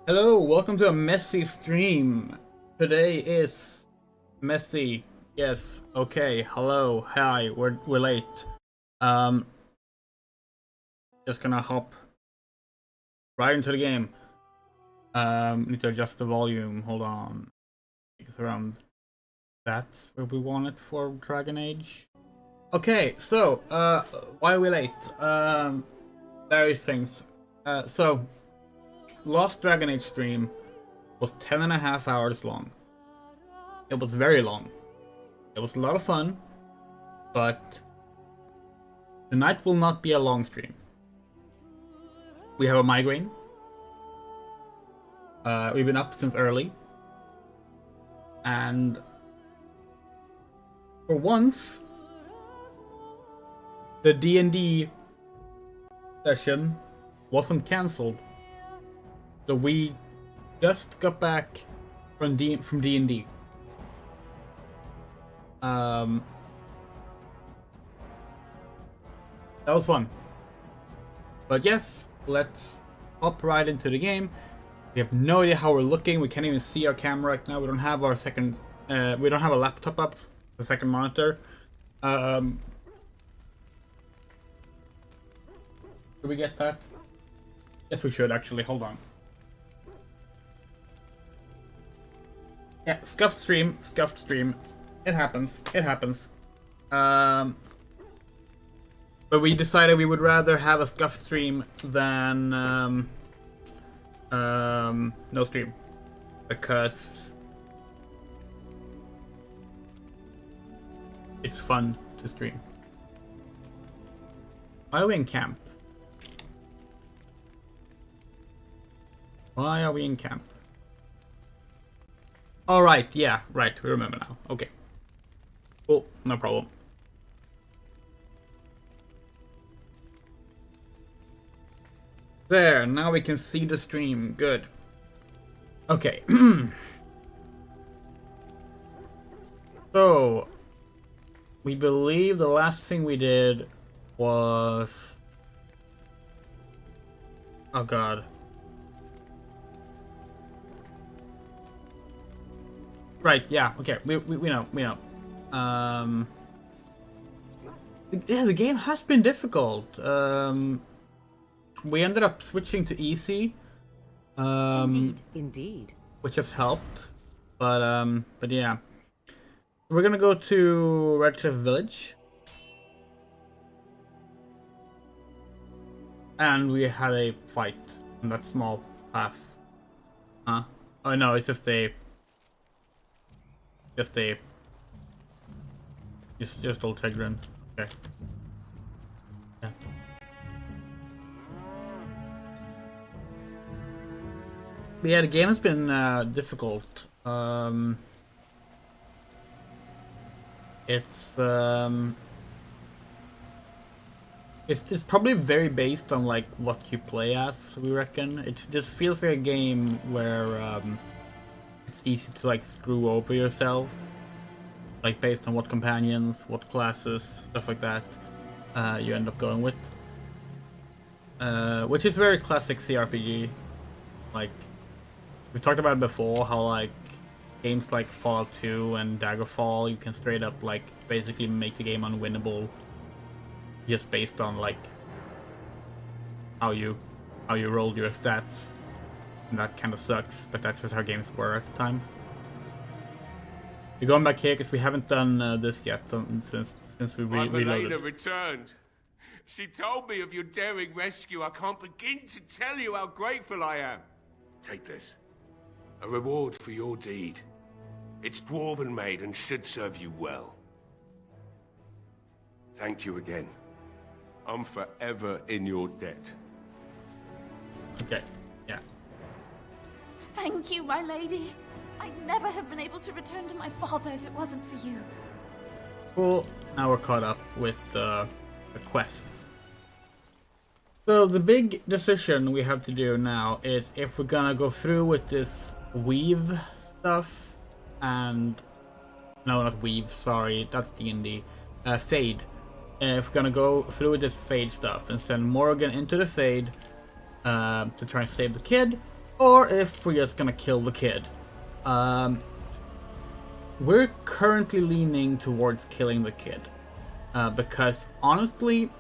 Hello, welcome to a messy stream. Today is messy. Yes, okay. Hello, hi. We're late. Um, just gonna hop right into the game. Need to adjust the volume. Hold on. It's around that where we want it for Dragon Age. Okay, so why are we late? Various things. So last Dragon Age stream was 10.5 hours long. It was very long. It was a lot of fun, but tonight will not be a long stream. We have a migraine. We've been up since early. And for once, the D&D session wasn't cancelled. So we just got back from D&D. That was fun. But yes, let's hop right into the game. We have no idea how we're looking. We can't even see our camera right now. We don't have our second. We don't have a laptop up, the second monitor. Should we get that? Yes, we should actually. Hold on. Yeah, scuffed stream. It happens. But we decided we would rather have a scuffed stream than no stream, because it's fun to stream. Why are we in camp? Why are we in camp? All right, yeah, right. We remember now. Okay, cool, no problem. There, now we can see the stream. Good. Okay. So, we believe the last thing we did was... Oh god. Right, yeah, okay, we know. Yeah, the game has been difficult. We ended up switching to easy. Indeed. Which has helped. But yeah. We're gonna go to Red Cliff Village. And we had a fight on that small path. Huh? Oh no, it's just old Tigran. Okay. Yeah. But yeah, the game has been difficult. It's probably very based on like what you play as. We reckon it just feels like a game where it's easy to like screw over yourself, like based on what companions, what classes, stuff like that you end up going with. Which is very classic CRPG. Like we talked about it before, how like games like Fallout 2 and Daggerfall, you can straight up like basically make the game unwinnable just based on like how you rolled your stats, and that kind of sucks. But that's just how games were at the time. We're going back here because we haven't done this yet since we reloaded. Elena returned. She told me of your daring rescue. I can't begin to tell you how grateful I am. Take this. A reward for your deed. It's dwarven made and should serve you well. Thank you again. I'm forever in your debt. Okay, yeah. Thank you, my lady. I'd never have been able to return to my father if it wasn't for you. Cool. Now we're caught up with the quests. So the big decision we have to do now is if we're gonna go through with this weave stuff and... No, not weave, sorry, that's D&D. Fade. If we're gonna go through with this Fade stuff and send Morgan into the Fade to try and save the kid, or if we're just gonna kill the kid. We're currently leaning towards killing the kid. Because honestly,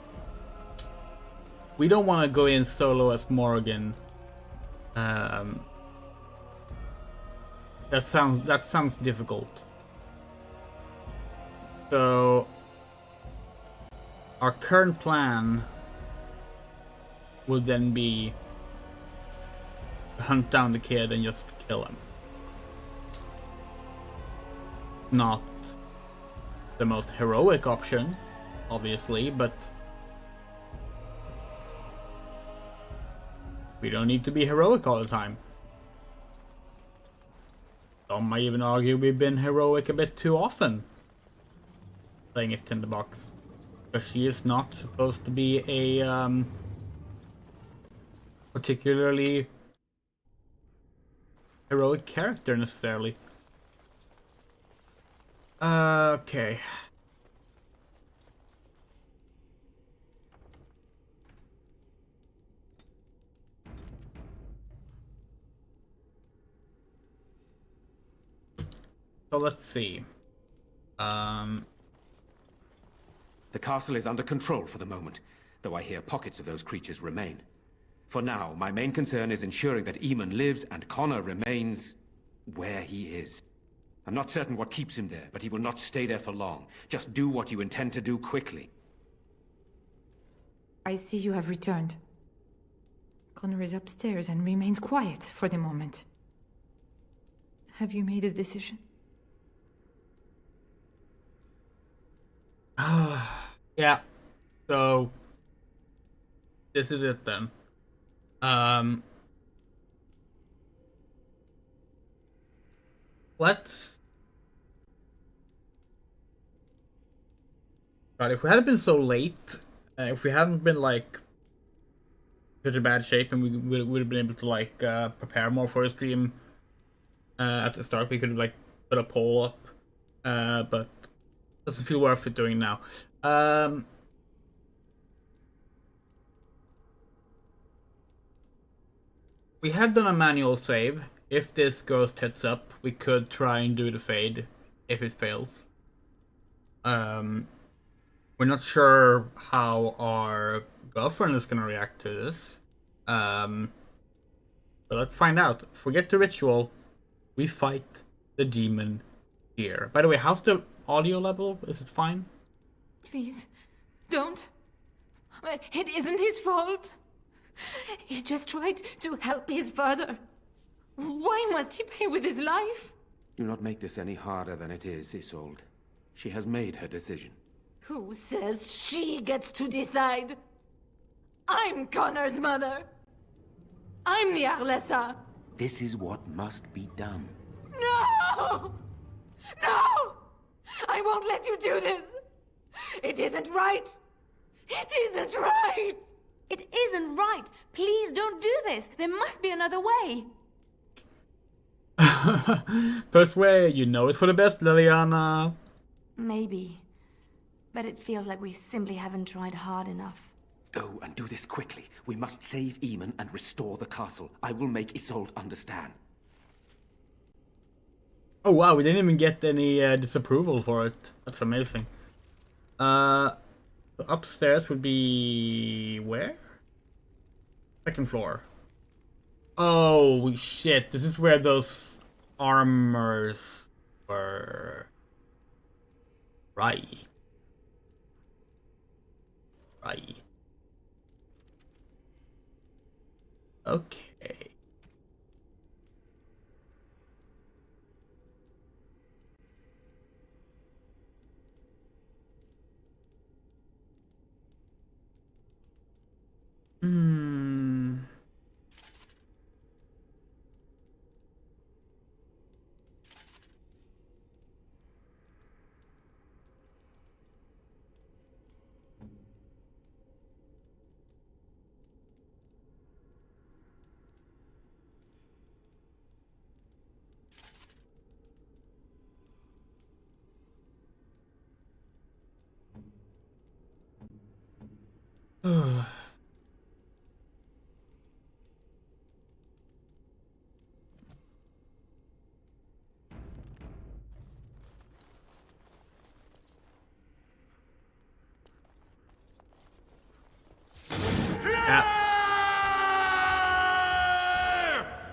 we don't want to go in solo as Morgan. That sounds difficult. So our current plan would then be to hunt down the kid and just kill him. Not the most heroic option, obviously, but we don't need to be heroic all the time. Some might even argue we've been heroic a bit too often playing as Tinderbox. Because she is not supposed to be a particularly heroic character necessarily. Okay. So let's see. The castle is under control for the moment, though I hear pockets of those creatures remain. For now, my main concern is ensuring that Eamon lives and Connor remains where he is. I'm not certain what keeps him there, but he will not stay there for long. Just do what you intend to do quickly. I see you have returned. Connor is upstairs and remains quiet for the moment. Have you made a decision? Yeah. So this is it then. Let's. God, if we hadn't been so late, if we hadn't been like such a bad shape, and we would have been able to like prepare more for a stream at the start, we could have like put a poll up. But it doesn't feel worth it doing now. We had done a manual save. If this goes tits up, we could try and do the fade if it fails. We're not sure how our girlfriend is gonna react to this. But let's find out. Forget the ritual. We fight the demon here. By the way, how's the audio level? Is it fine? Please, don't. It isn't his fault. He just tried to help his father. Why must he pay with his life? Do not make this any harder than it is, Isolde. She has made her decision. Who says she gets to decide? I'm Connor's mother. I'm the Arlessa. This is what must be done. No! No! I won't let you do this! It isn't right! It isn't right! It isn't right! Please don't do this! There must be another way! First way, you know it's for the best, Liliana. Maybe. But it feels like we simply haven't tried hard enough. Go and do this quickly. We must save Eamon and restore the castle. I will make Isolde understand. Oh wow, we didn't even get any disapproval for it. That's amazing. Upstairs would be where? Second floor. Oh shit! This is where those armors were. Right. Right. Okay. Hmm.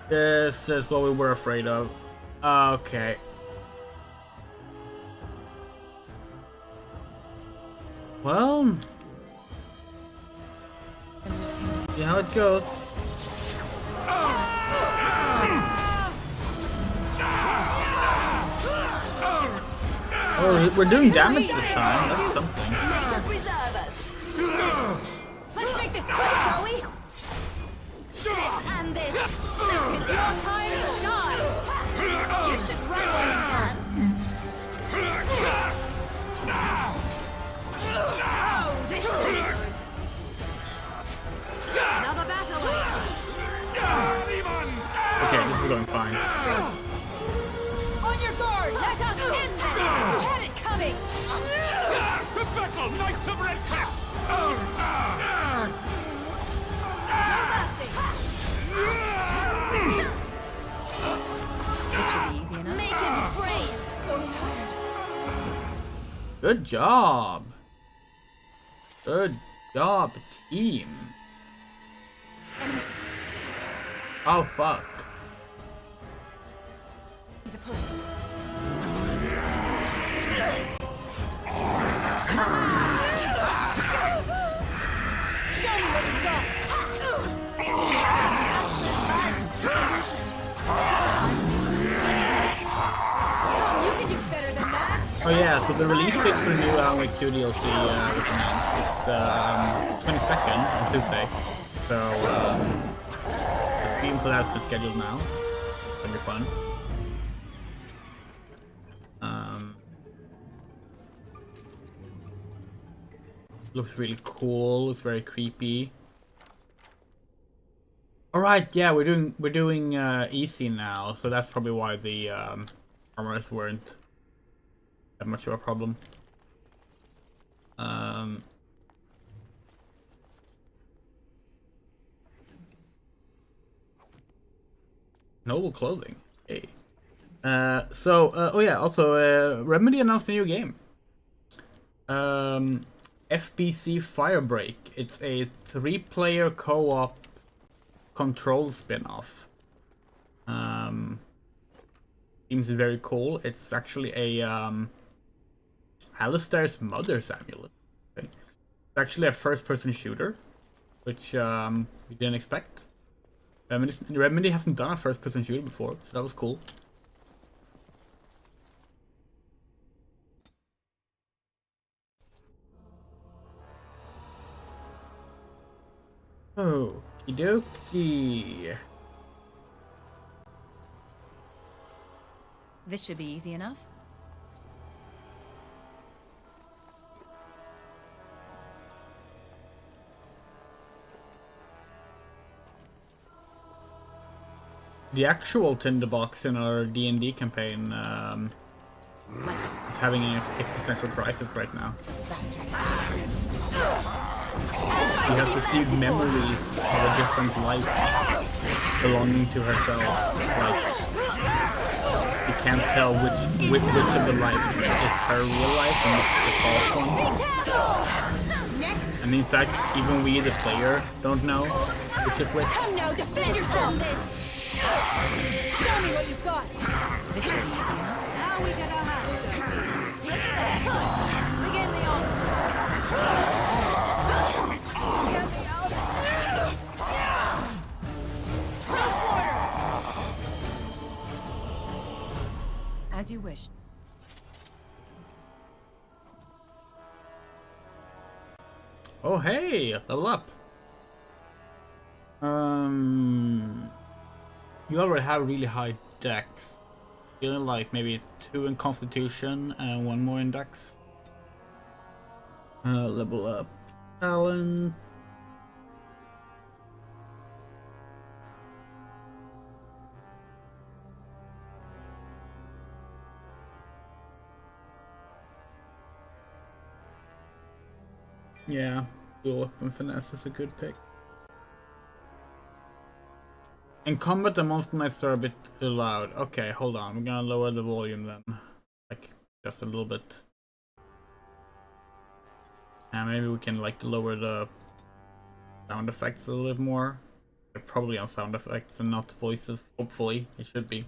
This is what we were afraid of. Okay. Well, see how it goes. Oh, we're doing damage this time. That's something. Let's make this quick, shall we? This and this. It's your time to die. You should run when you can. Oh, this is good. Another battle. Okay, this is going fine. On your guard. Let us end this. Had it coming. To battle, Knights of Red Cap! No mercy. This should be easy enough. Make him praised. So tired. Good job. Good job, team. Oh, fuck. He's a push. Show me what you got. You can do better than that. Oh yeah, so the release date for the new Alan Wake 2 DLC was announced. It's 22nd on Tuesday. So the Steam for that has been scheduled now. That'll be fun. Looks really cool. Looks very creepy. All right, yeah, we're doing easy now, so that's probably why the armors weren't that much of a problem. Noble clothing. Hey. Oh yeah. Also, Remedy announced a new game. FBC Firebreak. It's a 3-player co-op control spin-off. Seems very cool. It's actually a Alistair's mother's amulet. Okay. It's actually a first-person shooter, which we didn't expect. Remedy hasn't done a first-person shooter before, so that was cool. Okie dokie. This should be easy enough. The actual tinderbox in our D&D campaign is having an existential crisis right now. She has received memories of a different life belonging to herself. Like, you can't tell which of the lives is her real life and which is the false one. And in fact, even we, the player, don't know which is which. Come now, defend yourself! Show me what you've got! This should be easy enough. Now we get our hands dirty. Begin the onslaught. Get me out! As you wish. Oh hey, level up. You already have really high dex. You're like maybe 2 in Constitution and 1 more in dex. Level up. Talent. Yeah, dual weapon finesse is a good pick. In combat, the monster knights are a bit too loud. Okay, hold on. We're gonna lower the volume then. Like, just a little bit. And maybe we can, like, lower the sound effects a little bit more. They're probably on sound effects and not voices. Hopefully, it should be.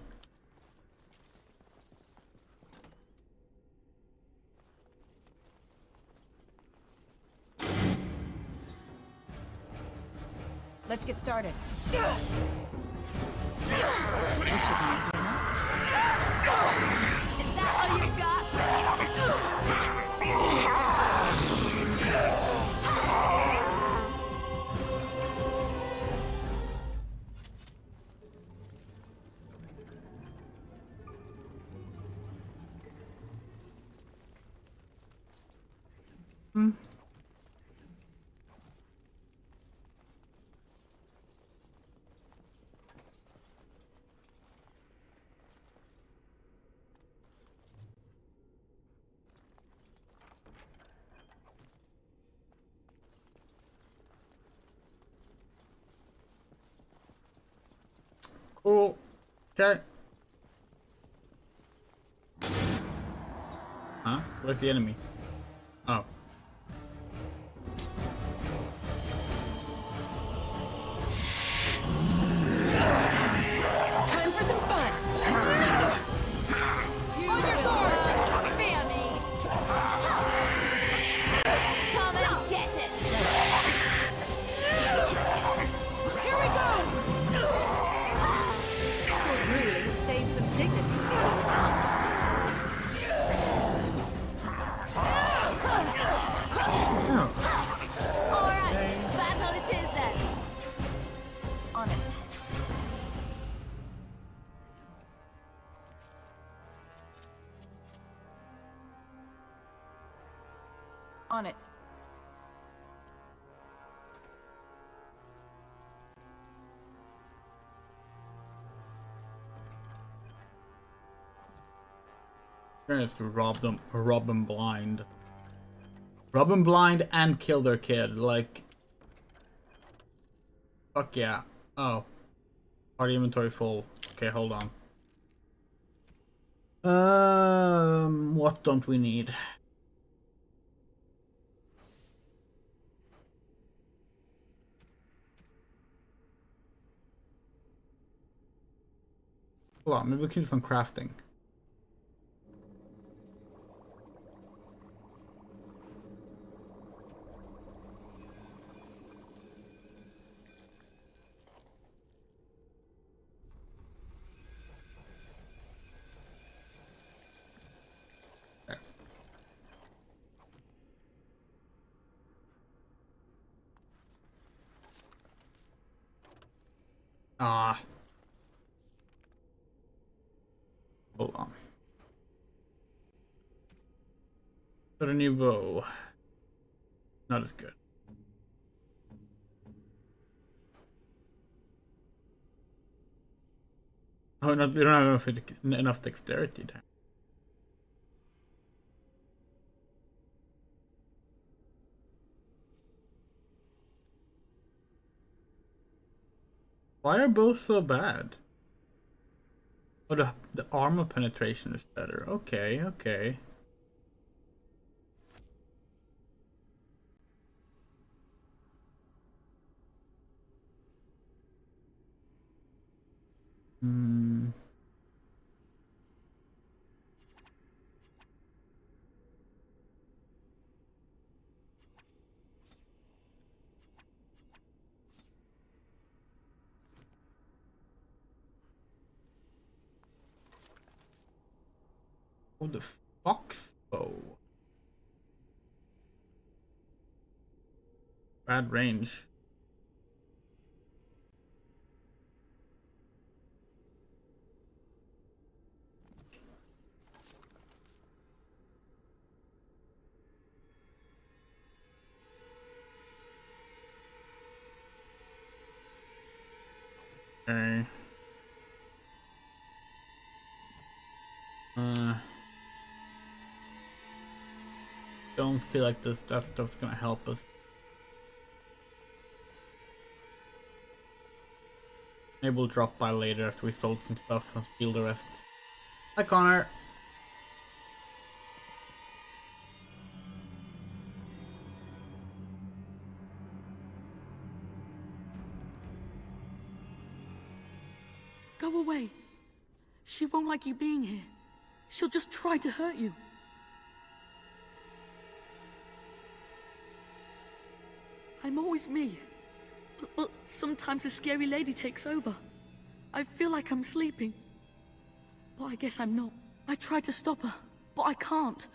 Let's get started. This should be easy enough. Is that all you got? Cool. Okay. Huh? Where's the enemy? Oh. Time for some fun. On your sword. Fear me. Come and get it. Here we go. Really would save some dignity. All right, battle it is then. On it. On it. We're gonna just rob them blind. Rob them blind and kill their kid, like... Fuck yeah. Oh. Party inventory full. Okay, hold on. What don't we need? Hold on, maybe we can do some crafting. Ah. Hold on. Got a new bow. Not as good. Oh, no, we don't have enough dexterity there. Why are both so bad? Oh, the armor penetration is better. Okay, okay. Hmm. Oh, the fox bow. Bad range. Okay. Don't feel like that stuff's gonna help us. Maybe we'll drop by later after we sold some stuff and steal the rest. Hi, Connor. Go away. She won't like you being here. She'll just try to hurt you. I'm always me. But sometimes a scary lady takes over. I feel like I'm sleeping. But I guess I'm not. I tried to stop her, but I can't.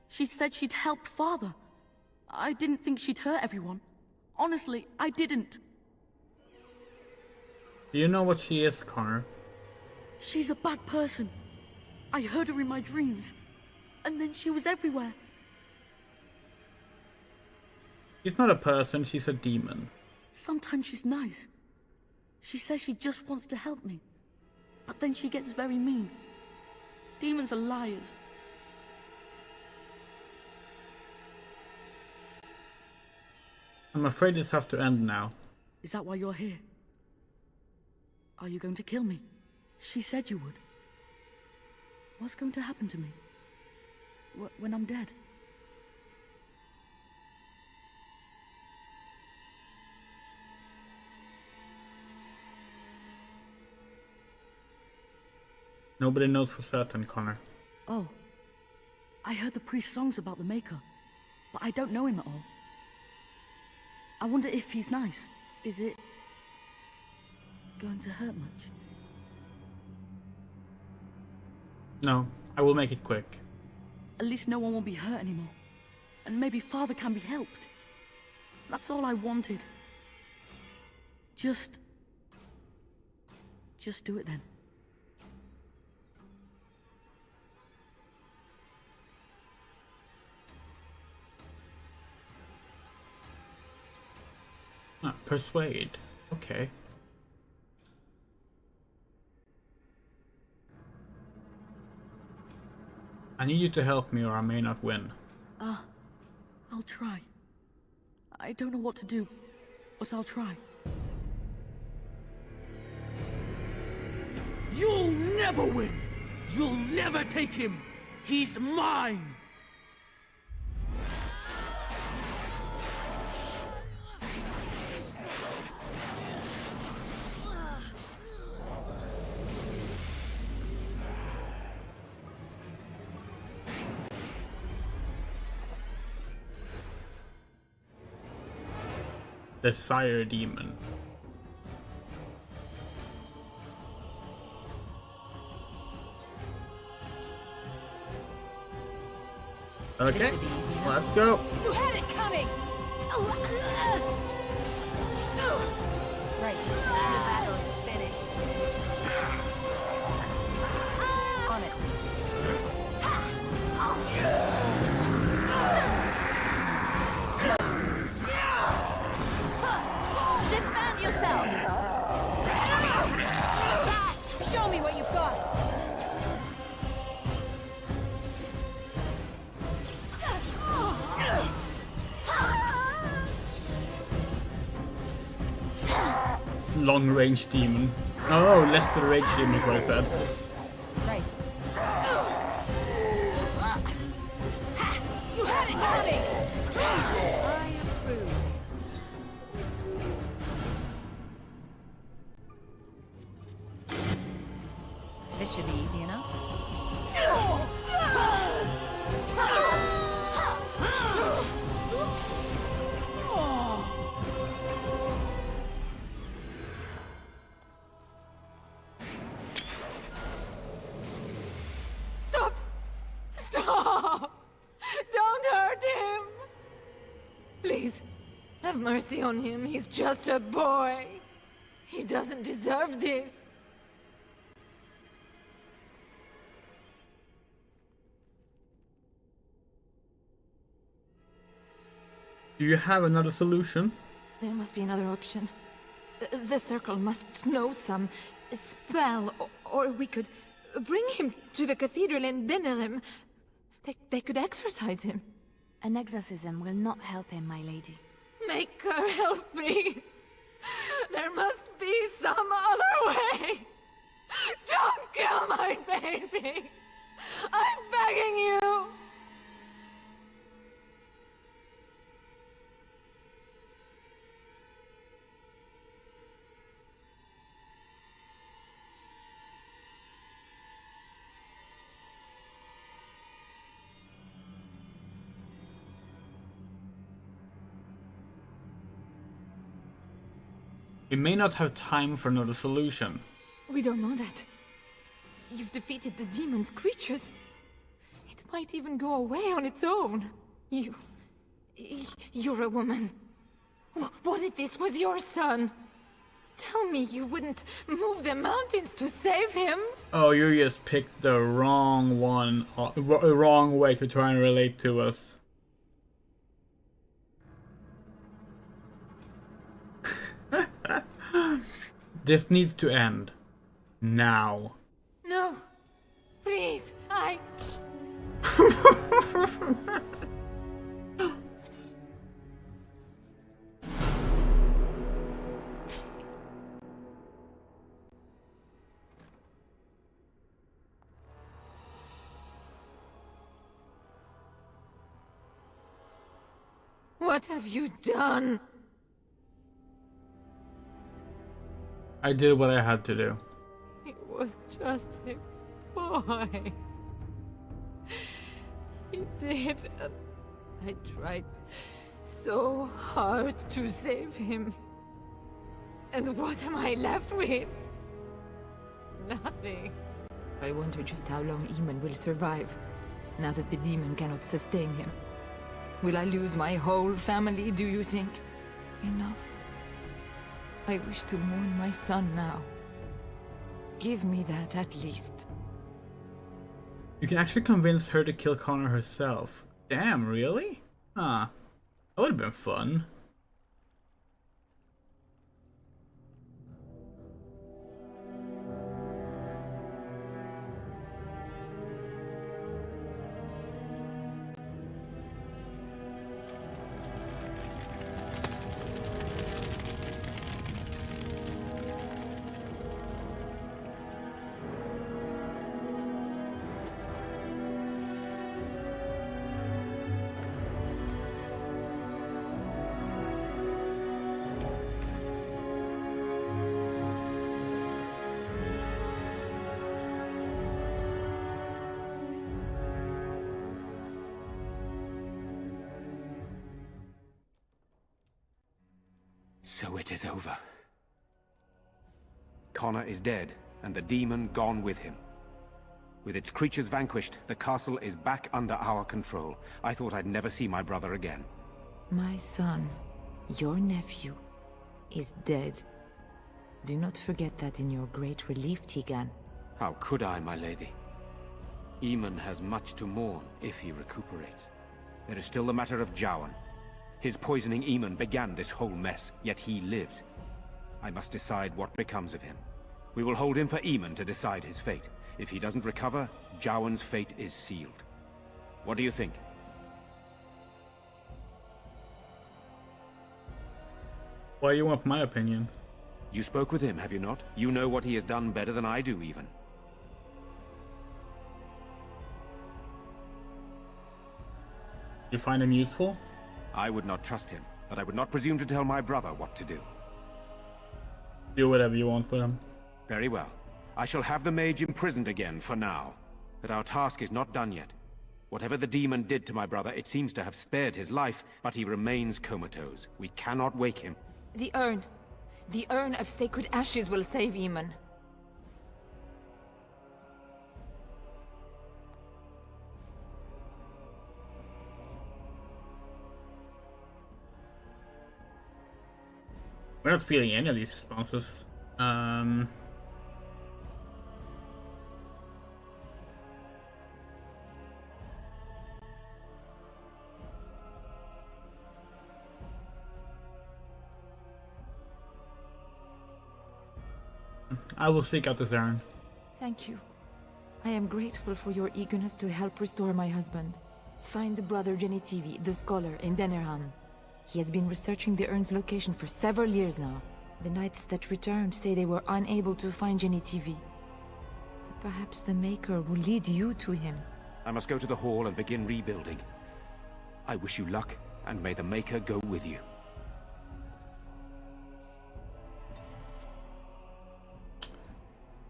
She said she'd help Father. I didn't think she'd hurt everyone. Honestly, I didn't. Do you know what she is, Connor? She's a bad person. I heard her in my dreams. And then she was everywhere. She's not a person, she's a demon. Sometimes she's nice. She says she just wants to help me. But then she gets very mean. Demons are liars. I'm afraid this has to end now. Is that why you're here? Are you going to kill me? She said you would. What's going to happen to me? When I'm dead? Nobody knows for certain, Connor. Oh. I heard the priest's songs about the Maker, but I don't know him at all. I wonder if he's nice. Is it going to hurt much? No, I will make it quick. At least no one will be hurt anymore. And maybe Father can be helped. That's all I wanted. Just do it then. Ah, persuade. Okay. I need you to help me or I may not win. I'll try. I don't know what to do, but I'll try. You'll never win! You'll never take him! He's mine! The Sire Demon. Okay, let's go. You had it coming! Right. The battle is finished. On it. Defend yourself! Show me what you've got! Long range demon. Oh, less the range demon is what I said. Right. You had it coming! I approve. This should be easy enough. Stop! Stop! Don't hurt him! Please, have mercy on him. He's just a boy. He doesn't deserve this. Do you have another solution? There must be another option. The Circle must know some spell, or we could bring him to the cathedral in Benelem. They could exorcise him. An exorcism will not help him, my lady. Make her help me. There must be some other way. Don't kill my baby. I'm begging you. We may not have time for another solution. We don't know that. You've defeated the demon's creatures. It might even go away on its own. You're a woman. What if this was your son? Tell me you wouldn't move the mountains to save him? Oh, you just picked the wrong one, wrong way to try and relate to us. This needs to end. Now. No. Please, What have you done? I did what I had to do. It was just a boy. He did. I tried so hard to save him. And what am I left with? Nothing. I wonder just how long Eamon will survive, now that the demon cannot sustain him. Will I lose my whole family, do you think? Enough. I wish to mourn my son now. Give me that at least. You can actually convince her to kill Connor herself. Damn, really? Huh. That would have been fun. So it is over. Connor is dead, and the demon gone with him. With its creatures vanquished, the castle is back under our control. I thought I'd never see my brother again. My son, your nephew, is dead. Do not forget that in your great relief, Tegan. How could I, my lady? Eamon has much to mourn if he recuperates. There is still the matter of Jowan. His poisoning Eamon began this whole mess, yet he lives. I must decide what becomes of him. We will hold him for Eamon to decide his fate. If he doesn't recover, Jowan's fate is sealed. What do you think? Why do you want my opinion? You spoke with him, have you not? You know what he has done better than I do, even. You find him useful? I would not trust him, but I would not presume to tell my brother what to do. Do whatever you want with him. Very well. I shall have the mage imprisoned again for now. But our task is not done yet. Whatever the demon did to my brother, it seems to have spared his life, but he remains comatose. We cannot wake him. The urn. The urn of sacred ashes will save Eamon. We're not feeling any of these responses. I will seek out this errand. Thank you. I am grateful for your eagerness to help restore my husband. Find Brother Genitivi, the scholar, in Denerham. He has been researching the urn's location for several years now. The knights that returned say they were unable to find Genitivi. But perhaps the Maker will lead you to him. I must go to the hall and begin rebuilding. I wish you luck, and may the Maker go with you.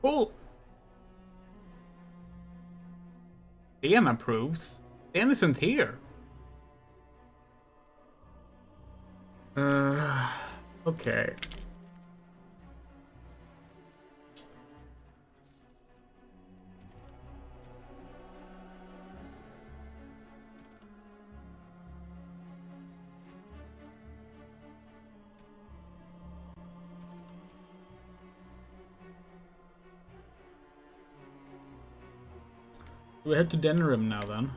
Cool. Dan approves. Dan isn't here. Okay. We head to Denerim now then.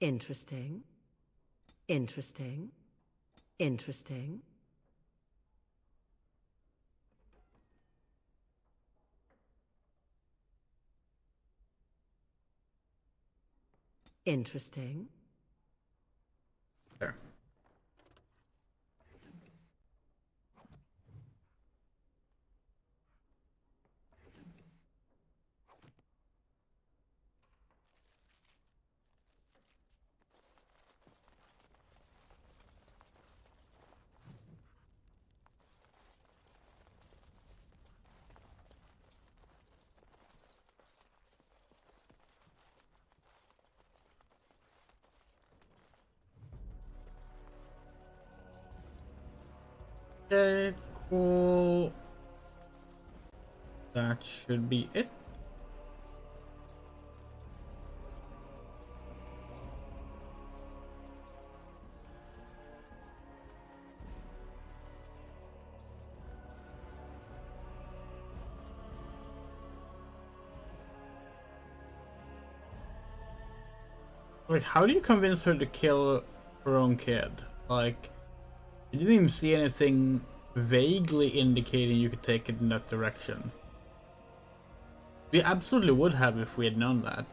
Interesting. Interesting. Interesting. Interesting. There. Okay, cool. That should be it. Like, how do you convince her to kill her own kid? Like, you didn't even see anything vaguely indicating you could take it in that direction. We absolutely would have if we had known that.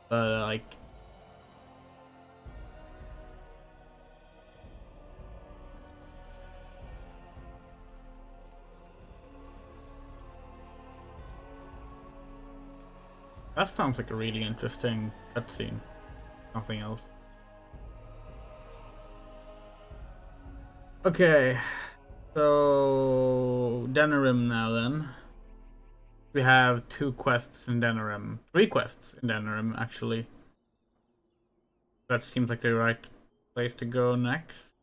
But, like... That sounds like a really interesting cutscene. Nothing else. Okay, so Denerim now then. We have 2 quests in Denerim. 3 quests in Denerim, actually. That seems like the right place to go next.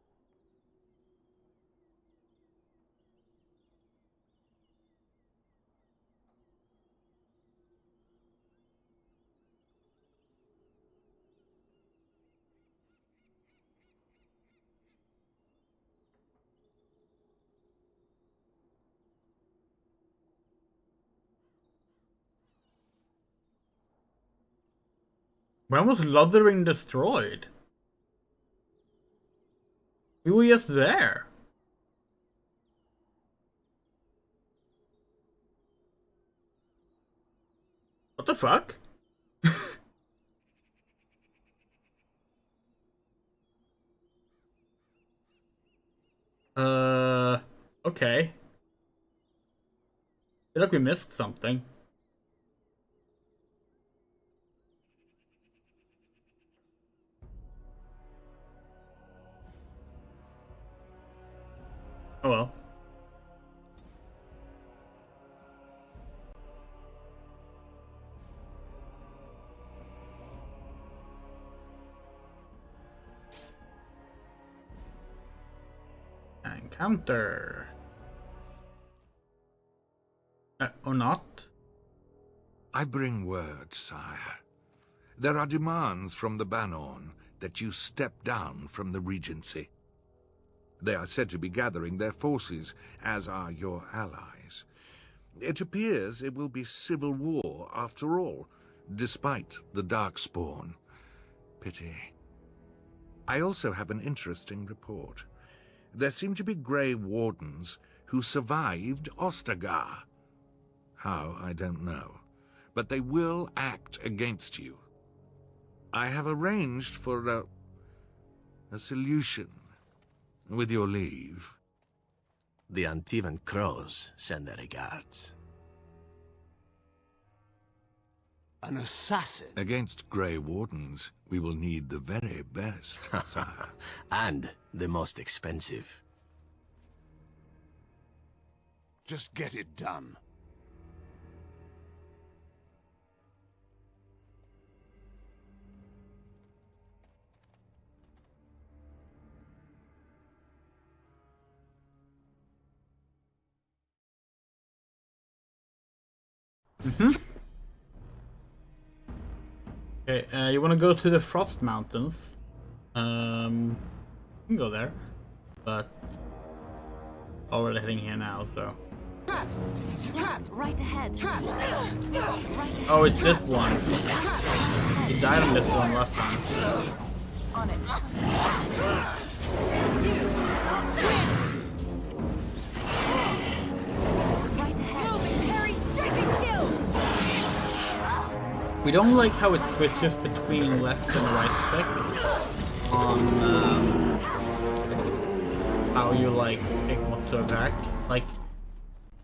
When was Lothering destroyed? We were just there. What the fuck? Okay. Feel like we missed something. Oh well. Encounter. Or not? I bring word, sire. There are demands from the Banorn that you step down from the Regency. They are said to be gathering their forces, as are your allies. It appears it will be civil war after all, despite the Darkspawn. Pity. I also have an interesting report. There seem to be Grey Wardens who survived Ostagar. How, I don't know. But they will act against you. I have arranged for a solution, with your leave. The Antivan Crows send their regards. An assassin? Against Grey Wardens, we will need the very best, sire. And the most expensive. Just get it done. Okay, you want to go to the Frost Mountains? You can go there, but already heading here now, so. Trap! Trap! Right ahead! Trap! Right ahead. Oh, it's this one. He died on this one last time. On it. Right ahead. Moving, Harry! Striking kill! We don't like how it switches between left and right click on how you like pick what to attack. Like,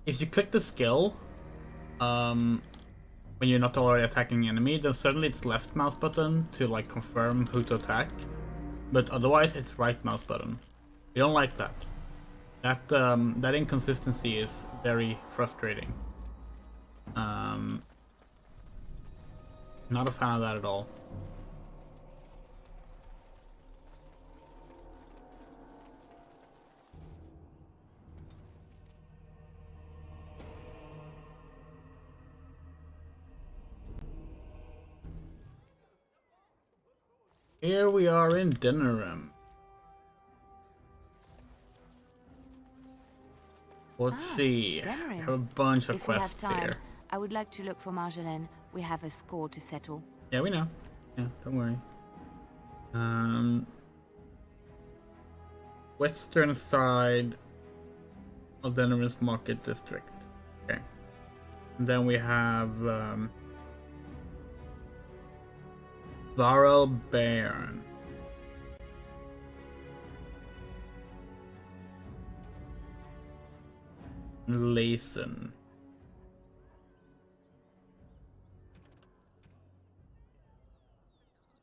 if you click the skill when you're not already attacking enemy, then suddenly it's left mouse button to like confirm who to attack, but otherwise it's right mouse button. We don't like that. That inconsistency is very frustrating. Not a fan of that at all. Here we are in Denerim. Let's see. Denerim. We have a bunch of If we have quests time, here. I would like to look for Marjolaine. We have a score to settle. Yeah, we know. Yeah, don't worry. Western side of Denerim's Market District. Okay. And then we have Varel Bairn. Layson.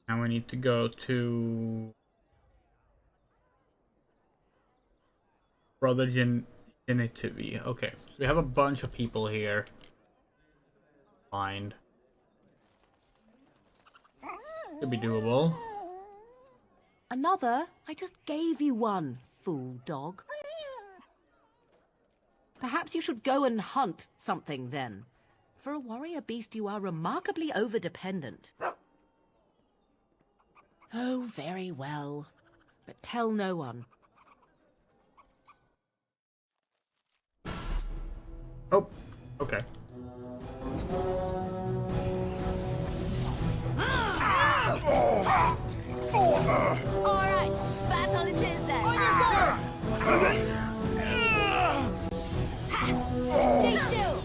Now we need to go to Brother Genitivi. Okay, so we have a bunch of people here. Find. Could be doable. Another? I just gave you one, fool dog. Perhaps you should go and hunt something then. For a warrior beast, you are remarkably over-dependent. Oh, very well. But tell no one. Oh, okay. Alright, battle it is then. On your guard! Stay still!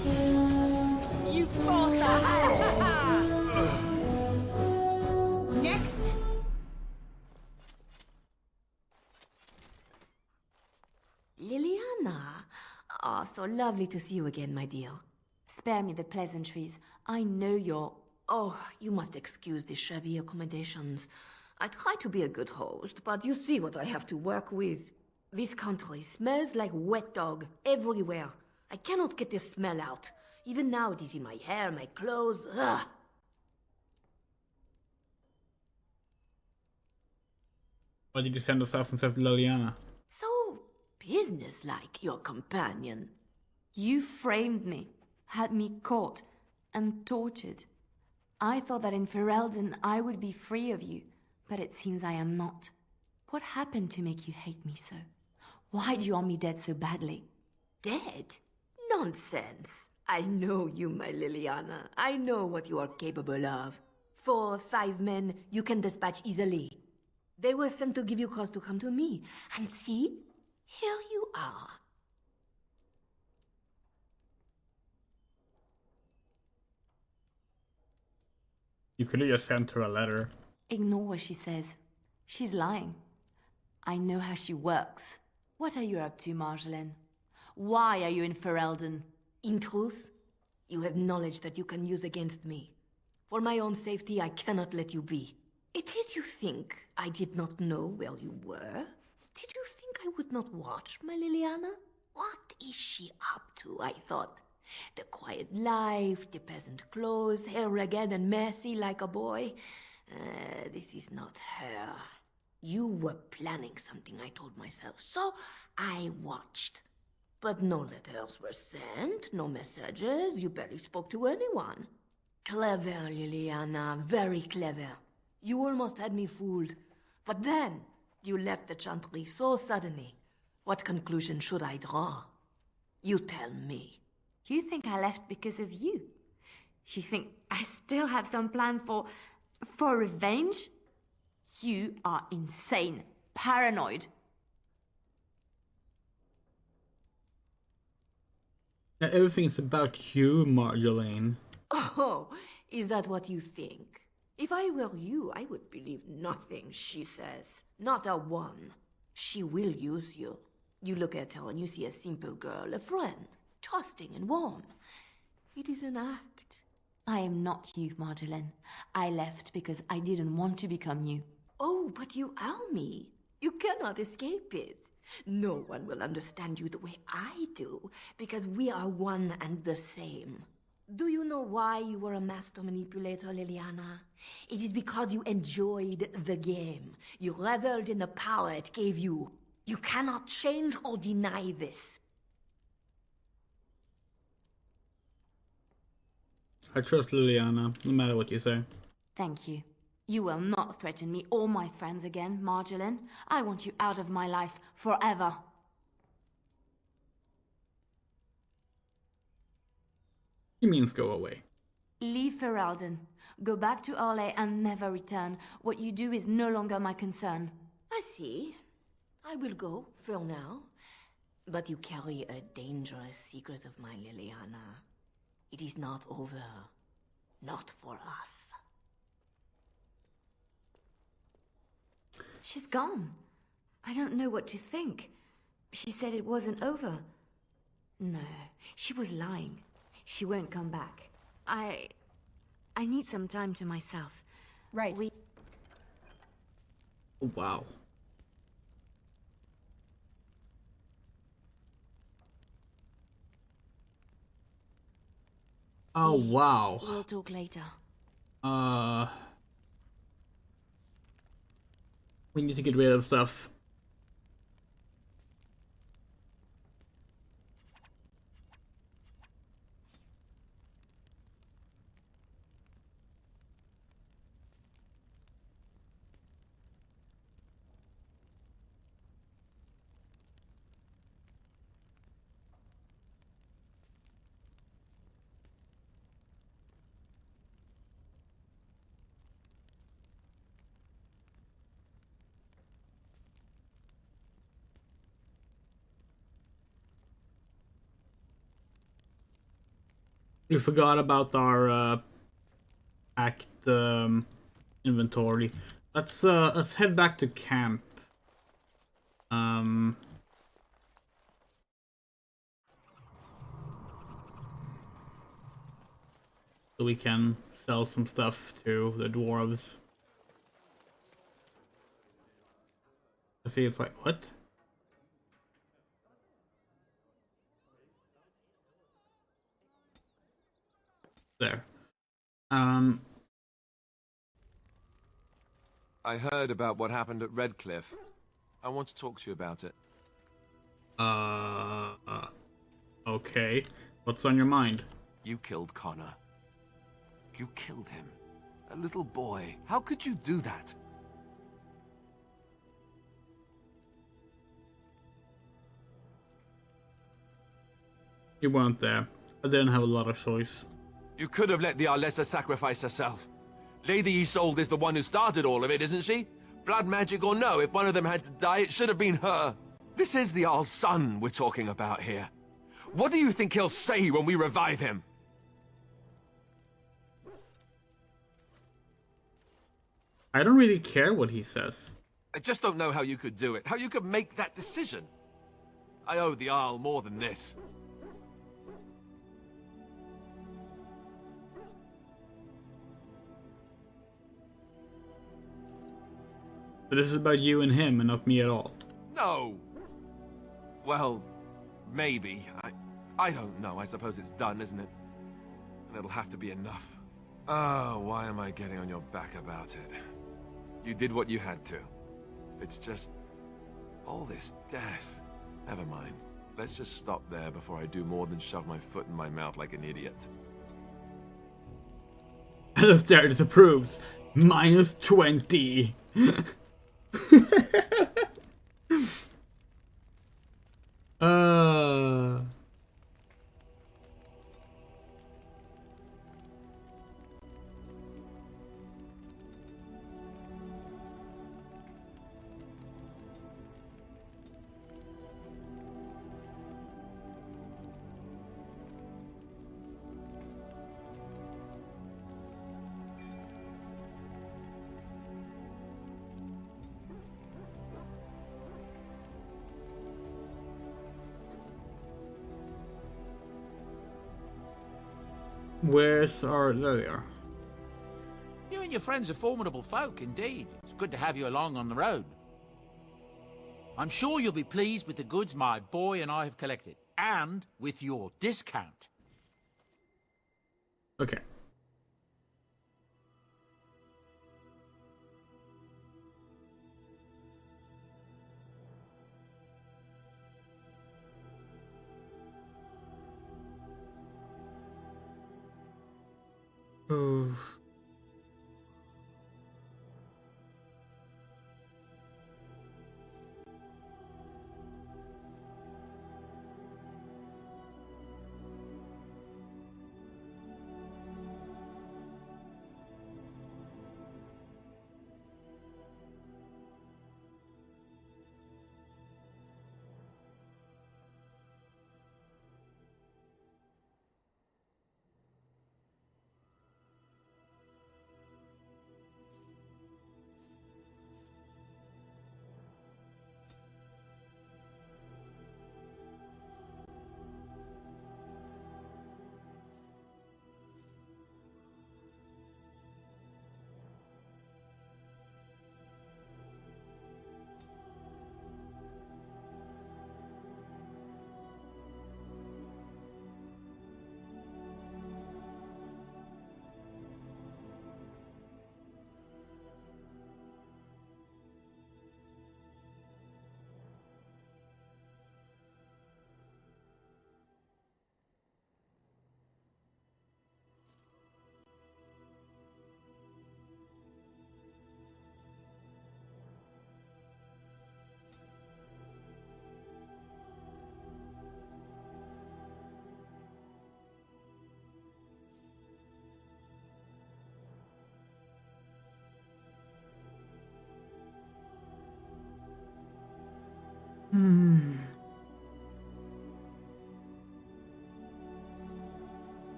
You fought that! Next! Liliana! Ah, so lovely to see you again, my dear. Spare me the pleasantries. I know you're... Oh, you must excuse the shabby accommodations. I try to be a good host, but you see what I have to work with. This country smells like wet dog everywhere. I cannot get the smell out. Even now it is in my hair, my clothes. Ugh. Why did you send us off instead of Liliana? So businesslike, your companion. You framed me, had me caught, and tortured. I thought that in Ferelden I would be free of you, but it seems I am not. What happened to make you hate me so? Why do you want me dead so badly? Dead? Nonsense. I know you, my Liliana. I know what you are capable of. 4 or 5 men you can dispatch easily. They were sent to give you cause to come to me. And see, here you are. You could have just sent her a letter. Ignore what she says. She's lying. I know how she works. What are you up to, Marjolaine? Why are you in Ferelden? In truth, you have knowledge that you can use against me. For my own safety, I cannot let you be. Did you think I did not know where you were? Did you think I would not watch, my Liliana? What is she up to, I thought? The quiet life, the peasant clothes, hair ragged and messy like a boy. This is not her. You were planning something, I told myself, so I watched. But no letters were sent, no messages, you barely spoke to anyone. Clever, Liliana, very clever. You almost had me fooled. But then, you left the Chantry so suddenly. What conclusion should I draw? You tell me. You think I left because of you? You think I still have some plan for revenge? You are insane, paranoid. Everything's about you, Marjolaine. Oh, is that what you think? If I were you, I would believe nothing she says. Not a one. She will use you. You look at her and you see a simple girl, a friend, trusting and warm. It is an act. I am not you, Marjolaine. I left because I didn't want to become you. Oh, but you are me. You cannot escape it. No one will understand you the way I do, because we are one and the same. Do you know why you were a master manipulator, Liliana? It is because you enjoyed the game. You reveled in the power it gave you. You cannot change or deny this. I trust Liliana, no matter what you say. Thank you. You will not threaten me or my friends again, Marjolaine. I want you out of my life forever. He means go away. Leave Ferelden. Go back to Orlais and never return. What you do is no longer my concern. I see. I will go, for now. But you carry a dangerous secret of mine, Liliana. It is not over. Not for us. She's gone. I don't know what to think. She said it wasn't over. No, she was lying. She won't come back. I need some time to myself. Right. Oh, wow. Oh, wow. We'll talk later. We need to get rid of stuff. We forgot about our act inventory. Let's head back to camp. So we can sell some stuff to the dwarves. I see it's like, what? There. I heard about what happened at Redcliffe. I want to talk to you about it. Okay. What's on your mind? You killed Connor. You killed him. A little boy. How could you do that? You weren't there. I didn't have a lot of choice. You could have let the Arlessa sacrifice herself. Lady Isolde is the one who started all of it, isn't she? Blood magic or no, if one of them had to die, it should have been her. This is the Jarl's son we're talking about here. What do you think he'll say when we revive him? I don't really care what he says. I just don't know how you could do it, how you could make that decision. I owe the Jarl more than this. So this is about you and him and not me at all. No. Well, maybe. I don't know. I suppose it's done, isn't it? And it'll have to be enough. Oh, why am I getting on your back about it? You did what you had to. It's just... all this death. Never mind. Let's just stop there before I do more than shove my foot in my mouth like an idiot. Lesbiandrea disapproves. -20. Where's our... there they are. You and your friends are formidable folk, indeed. It's good to have you along on the road. I'm sure you'll be pleased with the goods my boy and I have collected, and with your discount. Okay. Oh.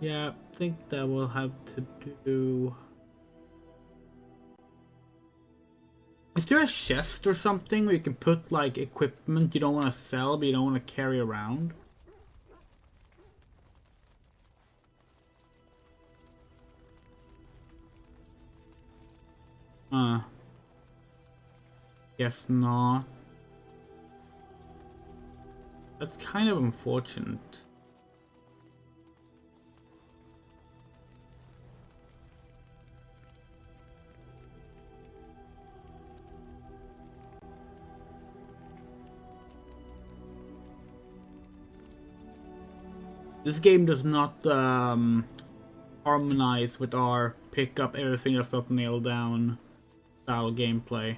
Yeah, I think that will have to do... Is there a chest or something where you can put like equipment you don't want to sell but you don't want to carry around? Guess not. That's kind of unfortunate. This game does not harmonize with our pick up everything that's not nailed down style gameplay.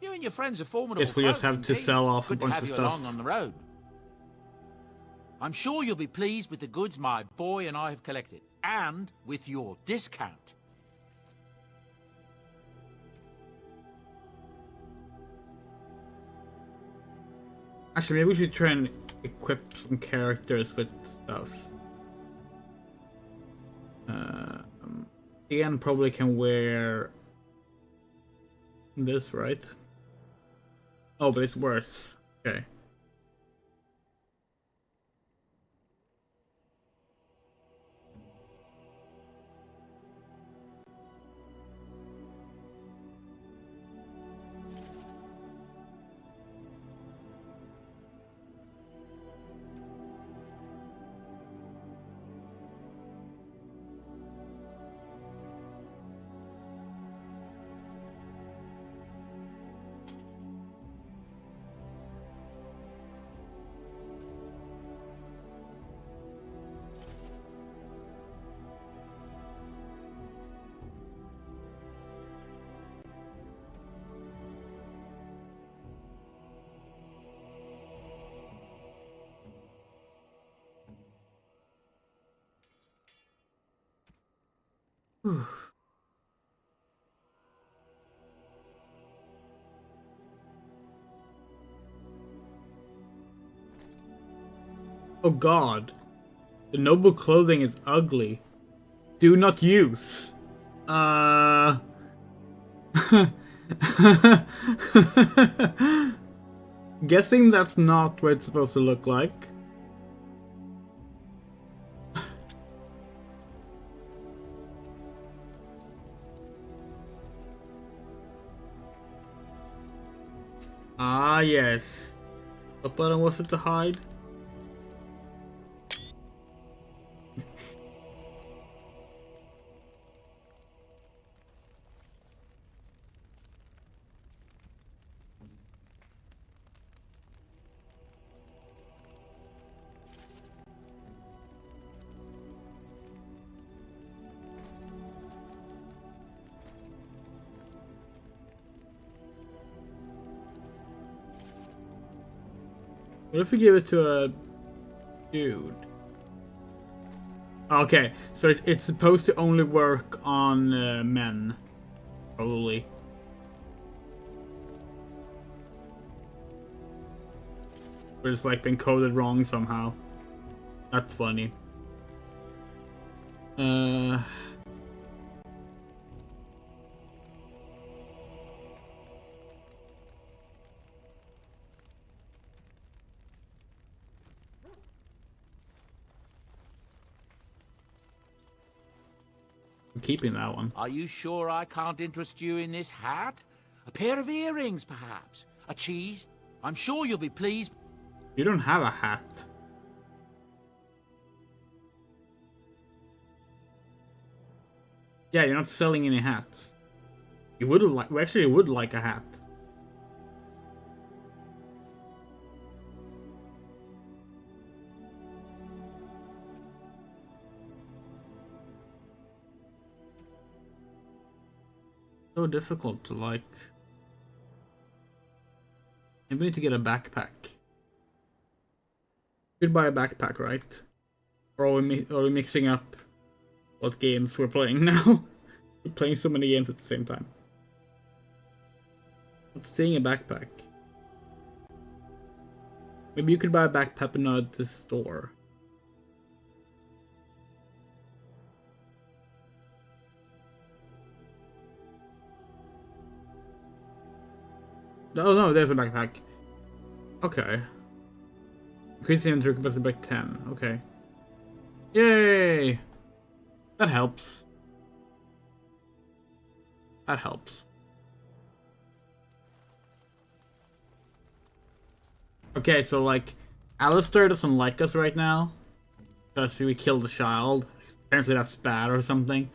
You and your friends are formidable. Guess we just have to sell off a bunch of stuff. Along on the road. I'm sure you'll be pleased with the goods my boy and I have collected, and with your discount. Actually, maybe we should try and equip some characters with stuff. Ian probably can wear this, right? Oh, but it's worse. Okay. Oh god. The noble clothing is ugly. Do not use. Guessing that's not what it's supposed to look like. Ah, yes. What button was it to hide? What if we give it to a dude? Okay, so it's supposed to only work on men, probably. But it's like been coded wrong somehow. That's funny. I'm keeping that one. Are you sure I can't interest you in this hat? A pair of earrings, perhaps? A cheese? I'm sure you'll be pleased. You don't have a hat. Yeah, you're not selling any hats. You would like. We actually would like a hat. So difficult to like. Maybe we need to get a backpack. Could buy a backpack, right? Or are we mixing up what games we're playing now? We're playing so many games at the same time. Not seeing a backpack. Maybe you could buy a backpack but not at the store. Oh no, there's a backpack. Okay. Increasing inventory capacity by 10. Okay. Yay! That helps. That helps. Okay, so like, Alistair doesn't like us right now because we killed a child. Apparently that's bad or something.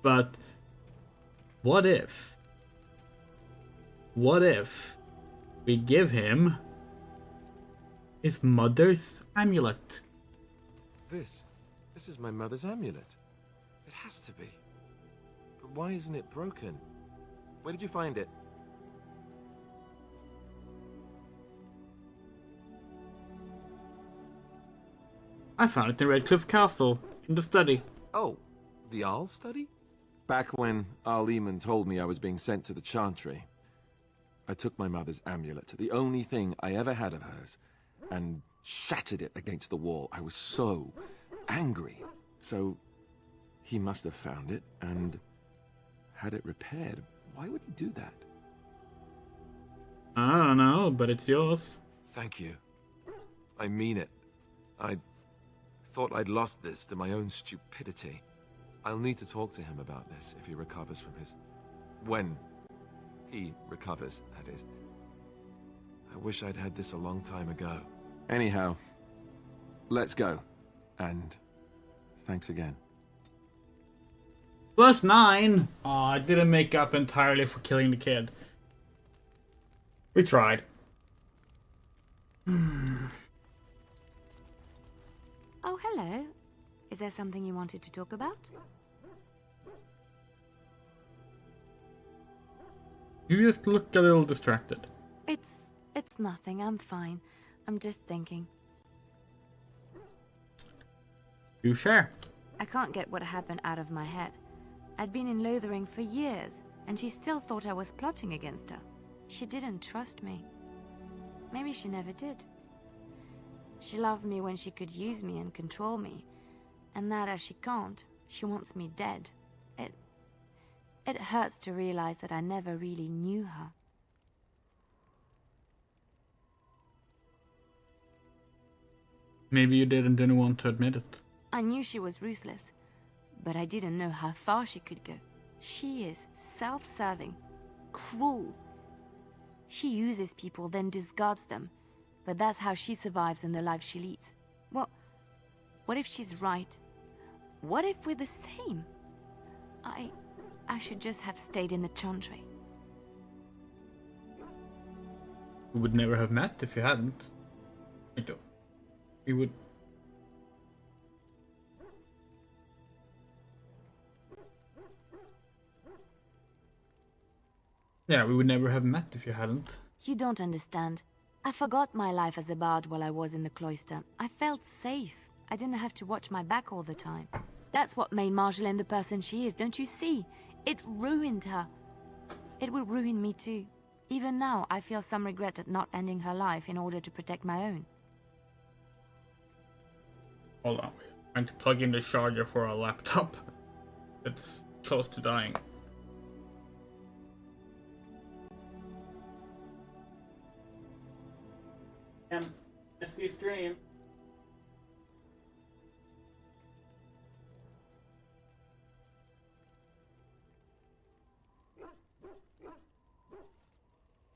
But what if we give him his mother's amulet? This is my mother's amulet. It has to be. But why isn't it broken? Where did you find it? I found it in Redcliffe Castle, in the study. Oh, the Arl study? Back when Arl Eamon told me I was being sent to the Chantry, I took my mother's amulet, the only thing I ever had of hers, and shattered it against the wall. I was so angry. So he must have found it and had it repaired. Why would he do that? I don't know, but it's yours. Thank you. I mean it. I thought I'd lost this to my own stupidity. I'll need to talk to him about this if he recovers from his... When he recovers, that is. I wish I'd had this a long time ago. Anyhow, let's go. And thanks again. +9! Aw, I didn't make up entirely for killing the kid. We tried. Oh, hello. Is there something you wanted to talk about? You just look a little distracted. It's nothing. I'm fine. I'm just thinking. You share. I can't get what happened out of my head. I'd been in Lothering for years, and she still thought I was plotting against her. She didn't trust me. Maybe she never did. She loved me when she could use me and control me. And now that she can't, she wants me dead. It hurts to realize that I never really knew her. Maybe you didn't want to admit it. I knew she was ruthless, but I didn't know how far she could go. She is self-serving, cruel. She uses people, then discards them. But that's how she survives in the life she leads. What if she's right? What if we're the same? I should just have stayed in the Chantry. We would never have met if you hadn't. I don't. We would... Yeah, we would never have met if you hadn't. You don't understand. I forgot my life as a bard while I was in the cloister. I felt safe. I didn't have to watch my back all the time. That's what made Marjolaine the person she is, don't you see? It ruined her. It will ruin me too. Even now, I feel some regret at not ending her life in order to protect my own. Hold on. I'm trying to plug in the charger for our laptop. It's close to dying. SC stream.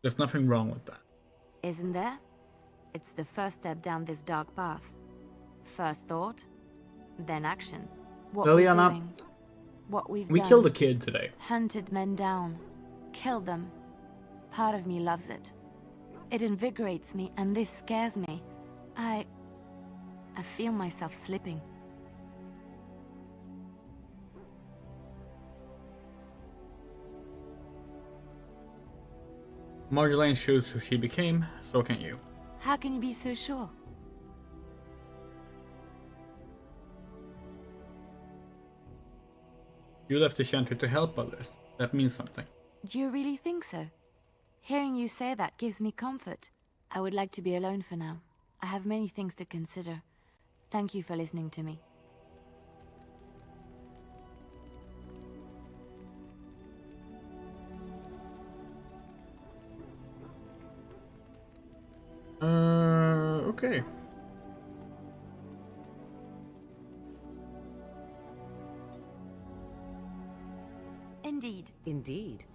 There's nothing wrong with that. Isn't there? It's the first step down this dark path. First thought, then action. What we're doing, what we've done. We killed a kid today. Hunted men down, killed them. Part of me loves it. It invigorates me, and this scares me. I feel myself slipping. Marjolaine shows who she became, so can you. How can you be so sure? You left the Chantry to help others. That means something. Do you really think so? Hearing you say that gives me comfort. I would like to be alone for now. I have many things to consider. Thank you for listening to me. Okay. Indeed. Indeed.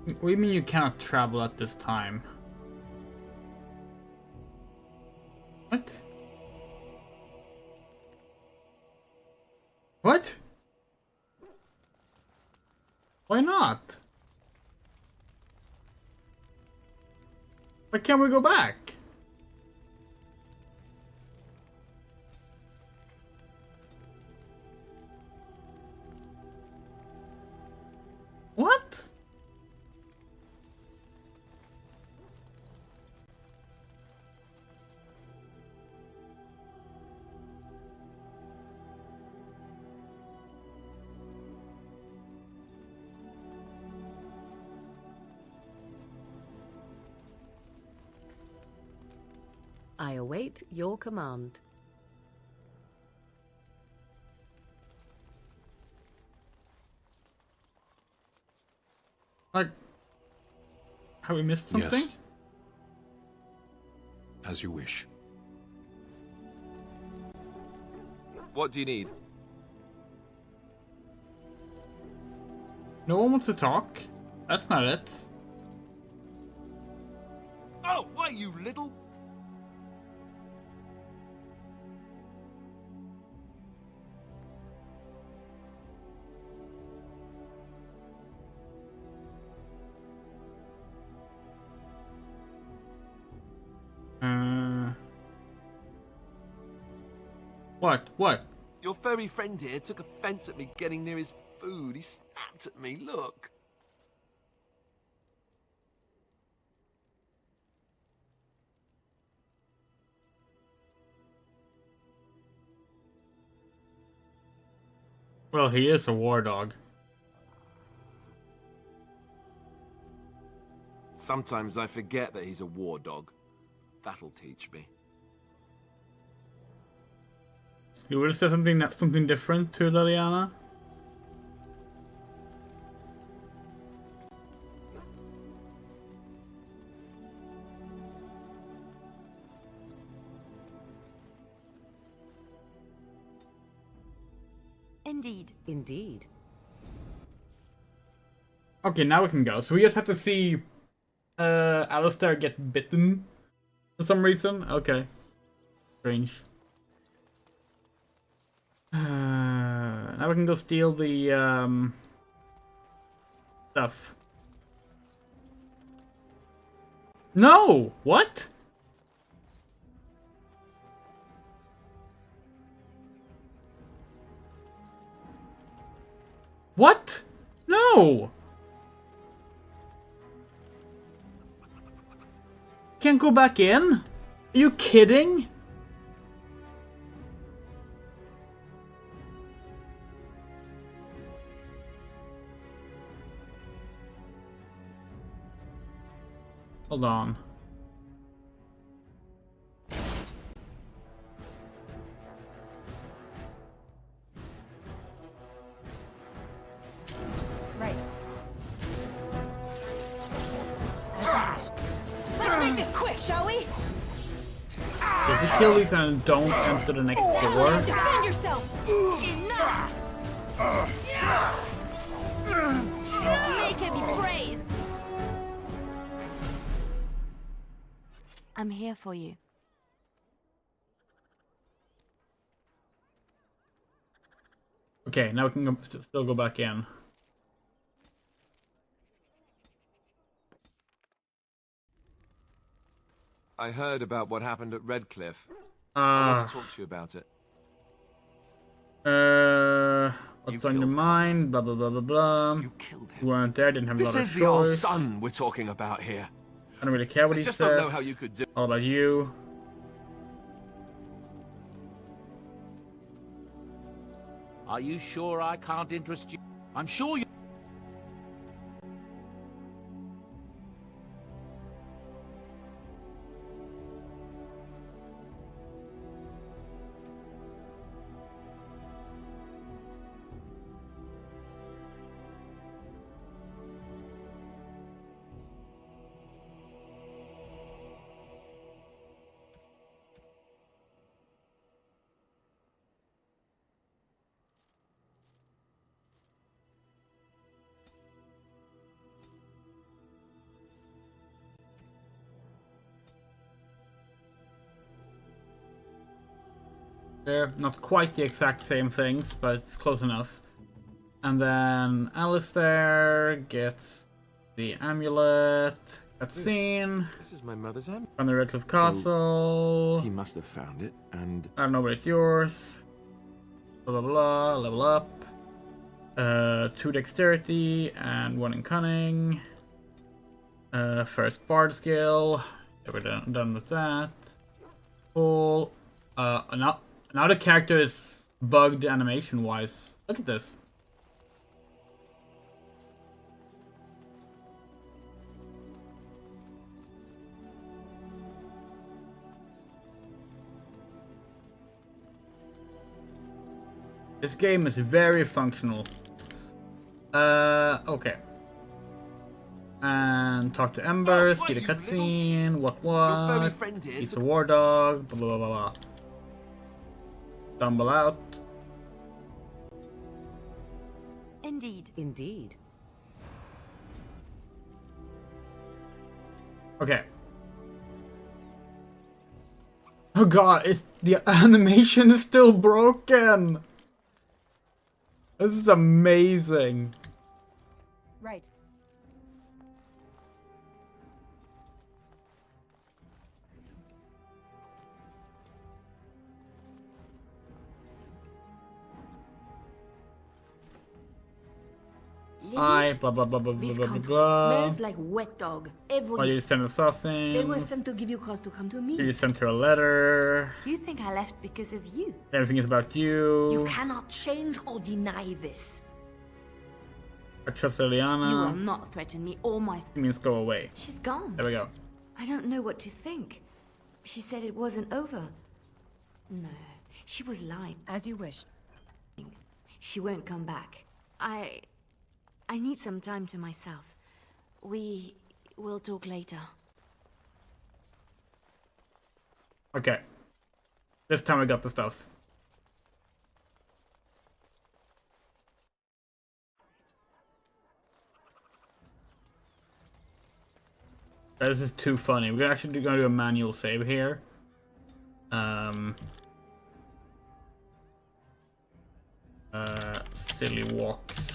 What do you mean you cannot travel at this time? What? What? Why not? Why can't we go back? What? I await your command. Like, have we missed something? Yes. As you wish. What do you need? No one wants to talk? That's not it. Oh, why, you little... What? What? Your furry friend here took offense at me getting near his food. He snapped at me, look. Well, he is a war dog. Sometimes I forget that he's a war dog. That'll teach me. You would have said something different to Liliana? Indeed. Indeed. Okay, now we can go. So we just have to see Alistair get bitten for some reason? Okay. Strange. Now we can go steal the stuff. No! What? What? No! Can't go back in? Are you kidding? Hold on. Right. Let's make this quick, shall we? If we kill these and don't enter the next door. Defend yourself! Enough! Make him be praised! I'm here for you. Okay, now we can still go back in. I heard about what happened at Redcliffe. I want to talk to you about it. What's on your mind? Blah blah blah blah blah. You killed him. You weren't there, didn't have a lot of choice. This is the old son we're talking about here. I don't really care what he just says. don't know how you could do. All about you. Are you sure I can't interest you? I'm sure you... They're not quite the exact same things, but it's close enough. And then Alistair gets the amulet. Cutscene. This is my mother's amulet. From the Redcliffe Castle. So he must have found it, and... I don't know, but it's yours. Blah blah blah. Level up. 2 dexterity and 1 in cunning. First bard skill. Yeah, we're done with that. Cool. Now the character is bugged animation-wise. Look at this. This game is very functional. Okay. And talk to Ember, see the cutscene, what? He's a war dog, blah blah blah blah. Stumble out. Indeed. Indeed. Okay. Oh god, the animation is still broken! This is amazing. Right. I blah blah blah blah blah This blah country blah. smells like wet dog. Why you send assassins? They were sent to give you cause to come to me. You sent her a letter. You think I left because of you? Everything is about you. You cannot change or deny this. I trust You will Liliana. not threaten me or my... It means go away. She's gone. There we go. I don't know what to think. She said it wasn't over. No, she was lying. As you wish. She won't come back. I need some time to myself. We will talk later. Okay. This time I got the stuff. This is too funny. We're actually going to do a manual save here. Silly walks.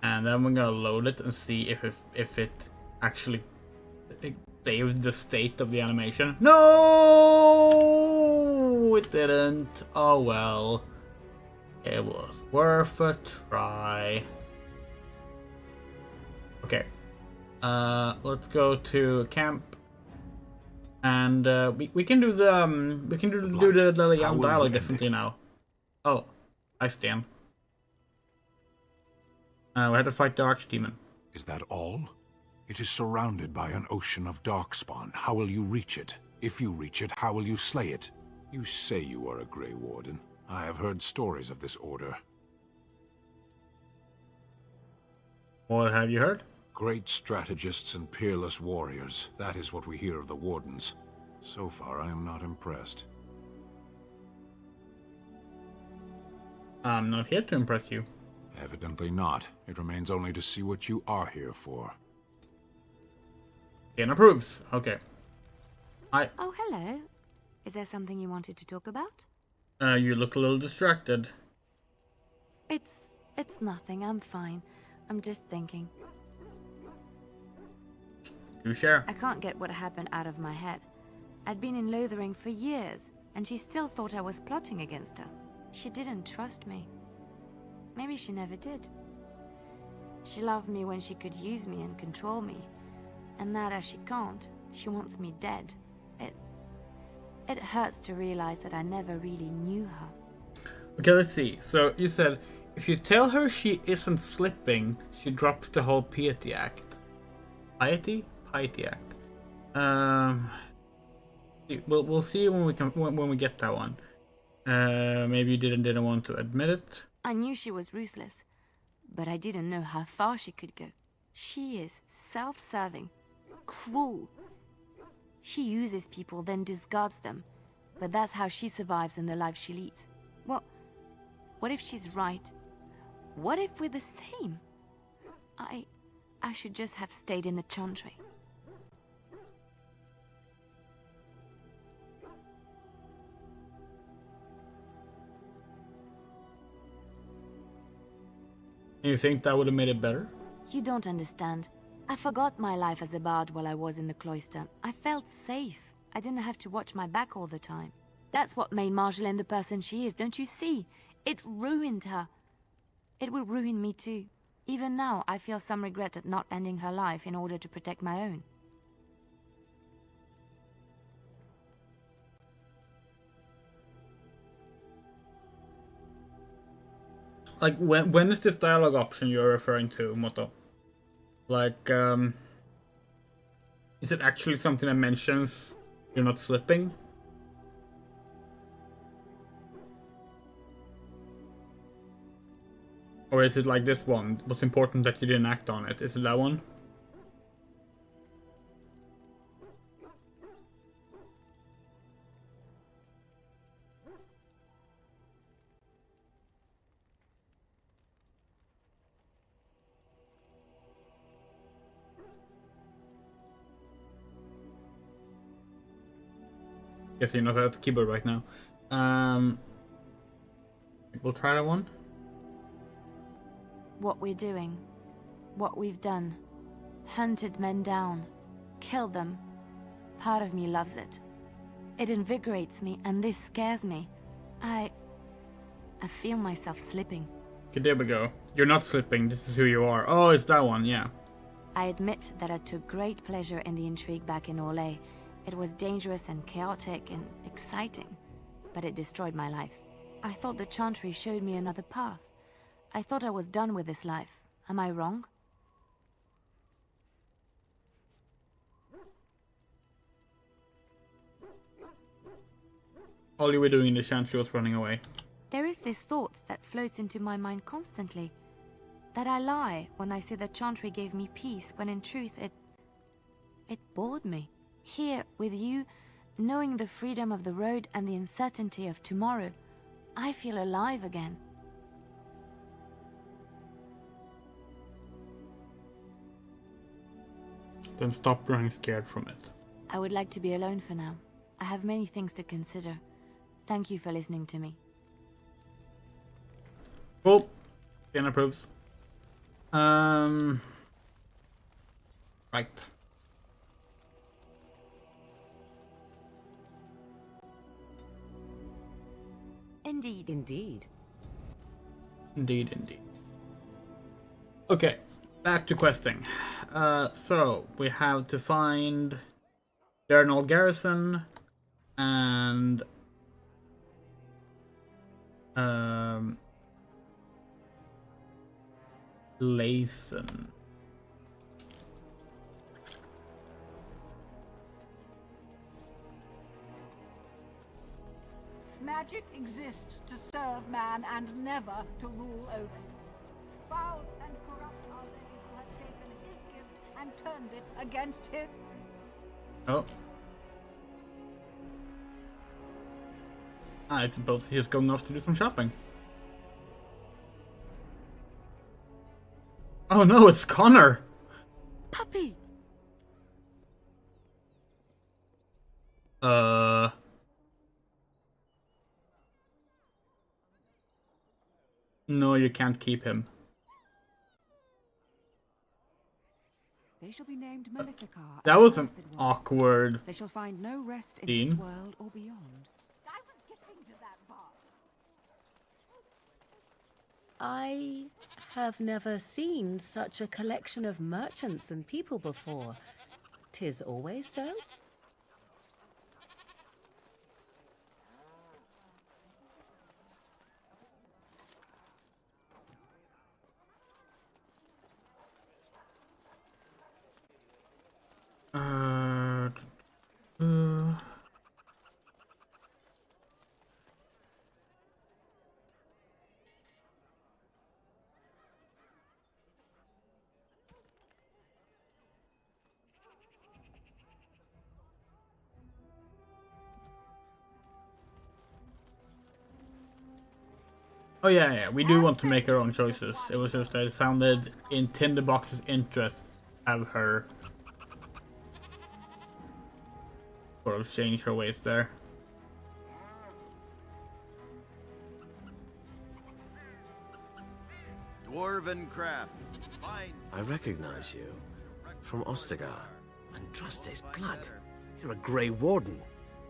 And then we're gonna load it and see if it actually saved the state of the animation. No, it didn't. Oh well. It was worth a try. Okay. Let's go to camp. And we can do the young dialogue differently now. Oh, I stand. We had to fight the archdemon. Is that all? It is surrounded by an ocean of darkspawn. How will you reach it? If you reach it, how will you slay it? You say you are a Grey Warden. I have heard stories of this order. What have you heard? Great strategists and peerless warriors. That is what we hear of the Wardens. So far, I am not impressed. I'm not here to impress you. Evidently not. It remains only to see what you are here for. Ian approves. Okay. Oh, hello. Is there something you wanted to talk about? You look a little distracted. It's nothing. I'm fine. I'm just thinking. You share. I can't get what happened out of my head. I'd been in Lothering for years, and she still thought I was plotting against her. She didn't trust me. Maybe she never did. She loved me when she could use me and control me. And now that she can't, she wants me dead. It hurts to realize that I never really knew her. Okay, let's see. So you said if you tell her she isn't slipping, she drops the whole piety act. Piety act. We'll see when we get that one. Maybe you didn't want to admit it. I knew she was ruthless, but I didn't know how far she could go. She is self-serving, cruel. She uses people, then discards them. But that's how she survives in the life she leads. What if she's right? What if we're the same? I should just have stayed in the Chantry. You think that would have made it better? You don't understand. I forgot my life as a bard while I was in the cloister. I felt safe. I didn't have to watch my back all the time. That's what made Marjolaine the person she is, don't you see? It ruined her. It will ruin me too. Even now, I feel some regret at not ending her life in order to protect my own. Like, when is this dialogue option you're referring to, Moto? Like, is it actually something that mentions you're not slipping? Or is it like this one? It was important that you didn't act on it. Is it that one? Guess you're not at the keyboard right now. We'll try that one. What we're doing, what we've done, hunted men down, killed them. Part of me loves it. It invigorates me, and this scares me. I feel myself slipping. Okay, there we go. You're not slipping, this is who you are. Oh, it's that one, yeah. I admit that I took great pleasure in the intrigue back in Orlais. It was dangerous and chaotic and exciting, but it destroyed my life. I thought the Chantry showed me another path. I thought I was done with this life. Am I wrong? All you were doing in the Chantry was running away. There is this thought that floats into my mind constantly. That I lie when I say the Chantry gave me peace, when in truth it bored me. Here, with you, knowing the freedom of the road and the uncertainty of tomorrow, I feel alive again. Then stop running scared from it. I would like to be alone for now. I have many things to consider. Thank you for listening to me. Cool. Jen approves. Right. Indeed. Indeed. Indeed, indeed. Okay, back to questing. So, we have to find Darnell Garrison and Layson. Magic exists to serve man and never to rule over him. Foul and corrupt are they who have taken his gift and turned it against him. Oh. I suppose he is going off to do some shopping. Oh no, it's Connor! Puppy! No, you can't keep him. They shall be named Maleficar. That was an awkward They shall find no rest in scene. this world or beyond. I was getting to that bar. I have never seen such a collection of merchants and people before. 'Tis always so? Oh yeah, we do want to make our own choices. It was just that it sounded in Tinderbox's interest to have her sort of change her ways there. Dwarven craft. Fine. I recognize you. From Ostagar. Andraste's blood. You're a Grey Warden.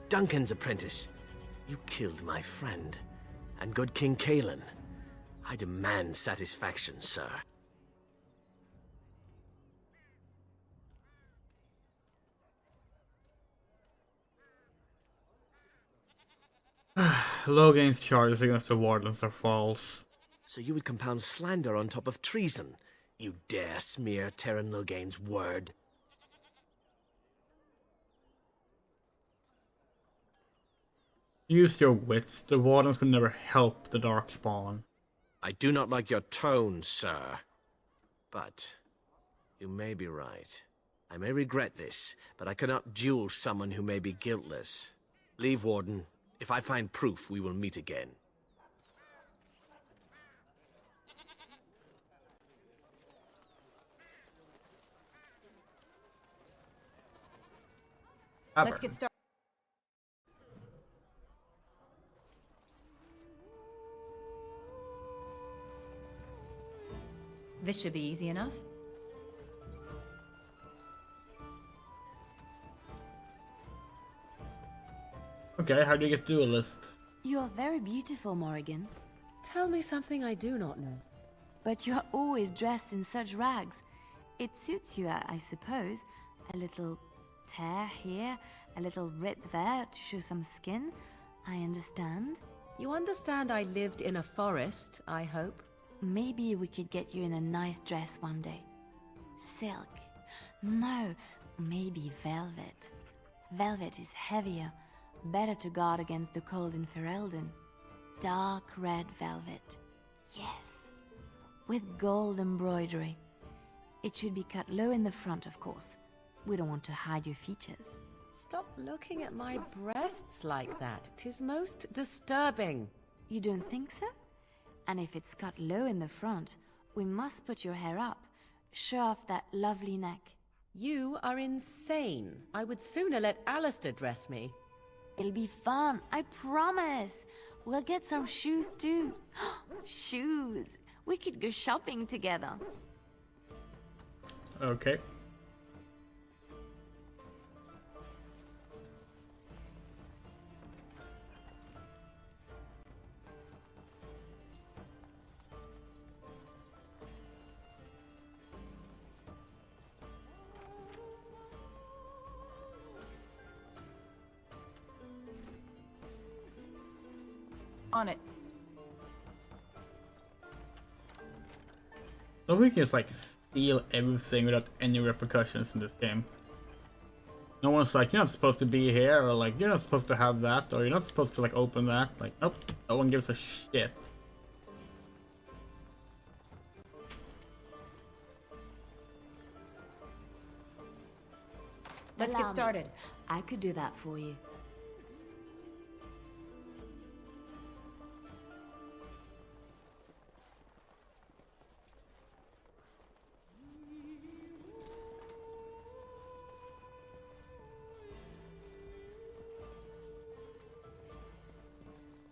Duncan's apprentice. You killed my friend. And good King Cailan. I demand satisfaction, sir. Logan's charges against the Wardens are false. So you would compound slander on top of treason? You dare smear Terran Logain's word? Use your wits. The Wardens would never help the Darkspawn. I do not like your tone, sir. But you may be right. I may regret this, but I cannot duel someone who may be guiltless. Leave, Warden. If I find proof, we will meet again. Let's get started. This should be easy enough. Okay, how do you get duelist? You are very beautiful, Morrigan. Tell me something I do not know. But you are always dressed in such rags. It suits you, I suppose. A little tear here, a little rip there to show some skin. I understand. You understand I lived in a forest, I hope? Maybe we could get you in a nice dress one day. Silk. No, maybe velvet. Velvet is heavier, better to guard against the cold in Ferelden. Dark red velvet. Yes. With gold embroidery. It should be cut low in the front, of course. We don't want to hide your features. Stop looking at my breasts like that. 'Tis most disturbing. You don't think so? And if it's cut low in the front, we must put your hair up. Show off that lovely neck. You are insane. I would sooner let Alistair dress me. It'll be fun, I promise. We'll get some shoes too. Shoes! We could go shopping together. Okay. On it. So we can just like steal everything without any repercussions in this game. No one's like, you're not supposed to be here, or like, you're not supposed to have that, or you're not supposed to like open that. Like, nope, no one gives a shit. Let's get started. I could do that for you.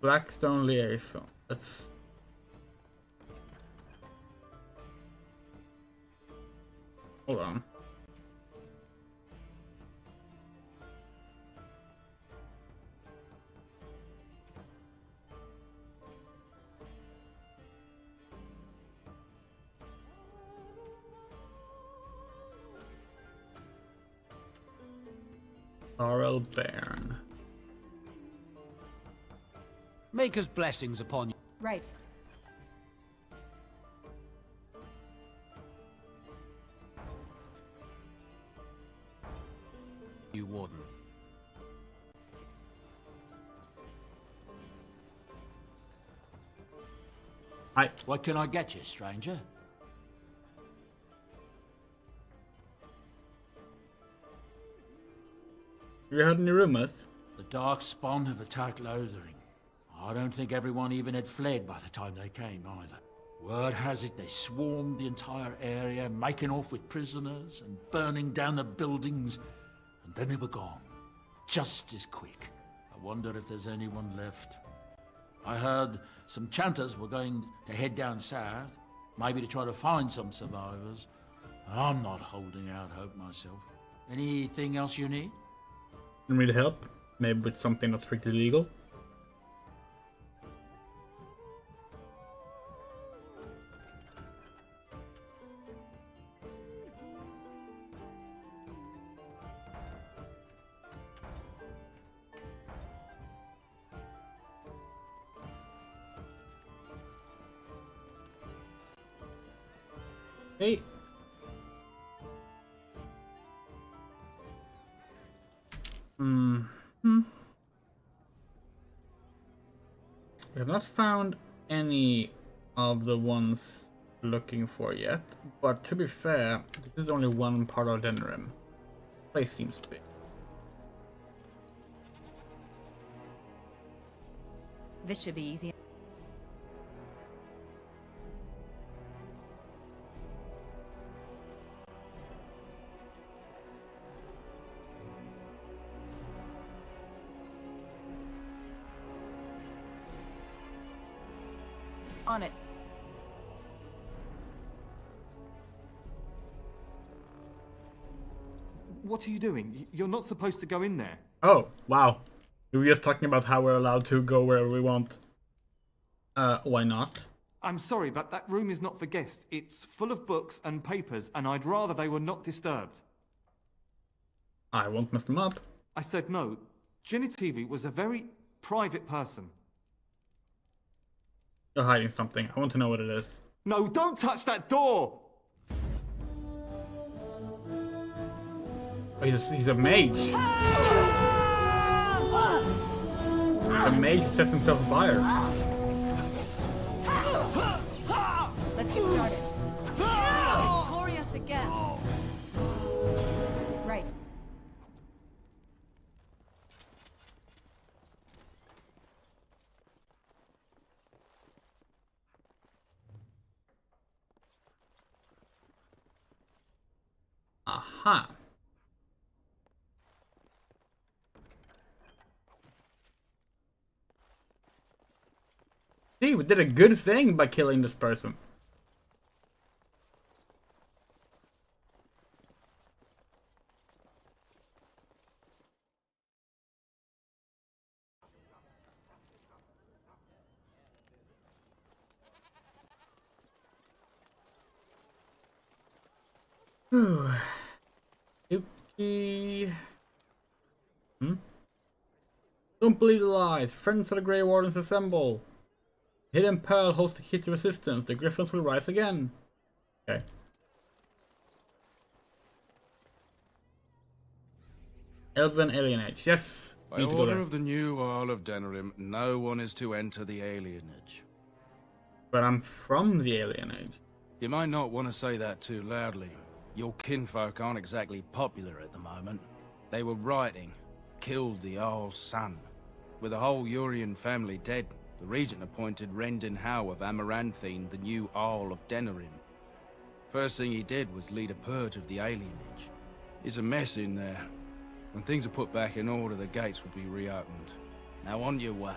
Blackstone liaison. That's hold on. Laurel Bairn. Maker's blessings upon you. Right. You warden. What can I get you, stranger? Have you heard any rumors? The Darkspawn have attacked Lothering. I don't think everyone even had fled by the time they came, either. Word has it they swarmed the entire area, making off with prisoners and burning down the buildings, and then they were gone. Just as quick. I wonder if there's anyone left. I heard some chanters were going to head down south, maybe to try to find some survivors. I'm not holding out hope myself. Anything else you need? You need help? Maybe with something that's strictly legal? Hey. We have not found any of the ones looking for yet, but to be fair, this is only one part of Denerim. Place seems big. This should be easy. On it. What are you doing? You're not supposed to go in there. Oh, wow. We were just talking about how we're allowed to go wherever we want. Why not? I'm sorry, but that room is not for guests. It's full of books and papers, and I'd rather they were not disturbed. I won't mess them up. I said no. Genitivi was a very private person. You're hiding something. I want to know what it is. No, don't touch that door! Oh, he's a mage. A mage who sets himself on fire. Let's get started. Victorious again. Right. Aha. See, we did a good thing by killing this person. Yuki. Don't believe the lies. Friends of the Grey Wardens assemble. Hidden Pearl holds the key to resistance. The Griffins will rise again. Okay. Elven alienage. Yes. By Need to go order there. of the new Earl of Denerim, no one is to enter the alienage. But I'm from the alienage. You might not want to say that too loudly. Your kinfolk aren't exactly popular at the moment. They were rioting, killed the Earl's son. With the whole Urian family dead, the regent appointed Rendon Howe of Amaranthine the new Earl of Denerim. First thing he did was lead a purge of the alienage. It's a mess in there. When things are put back in order, the gates will be reopened. Now on your way.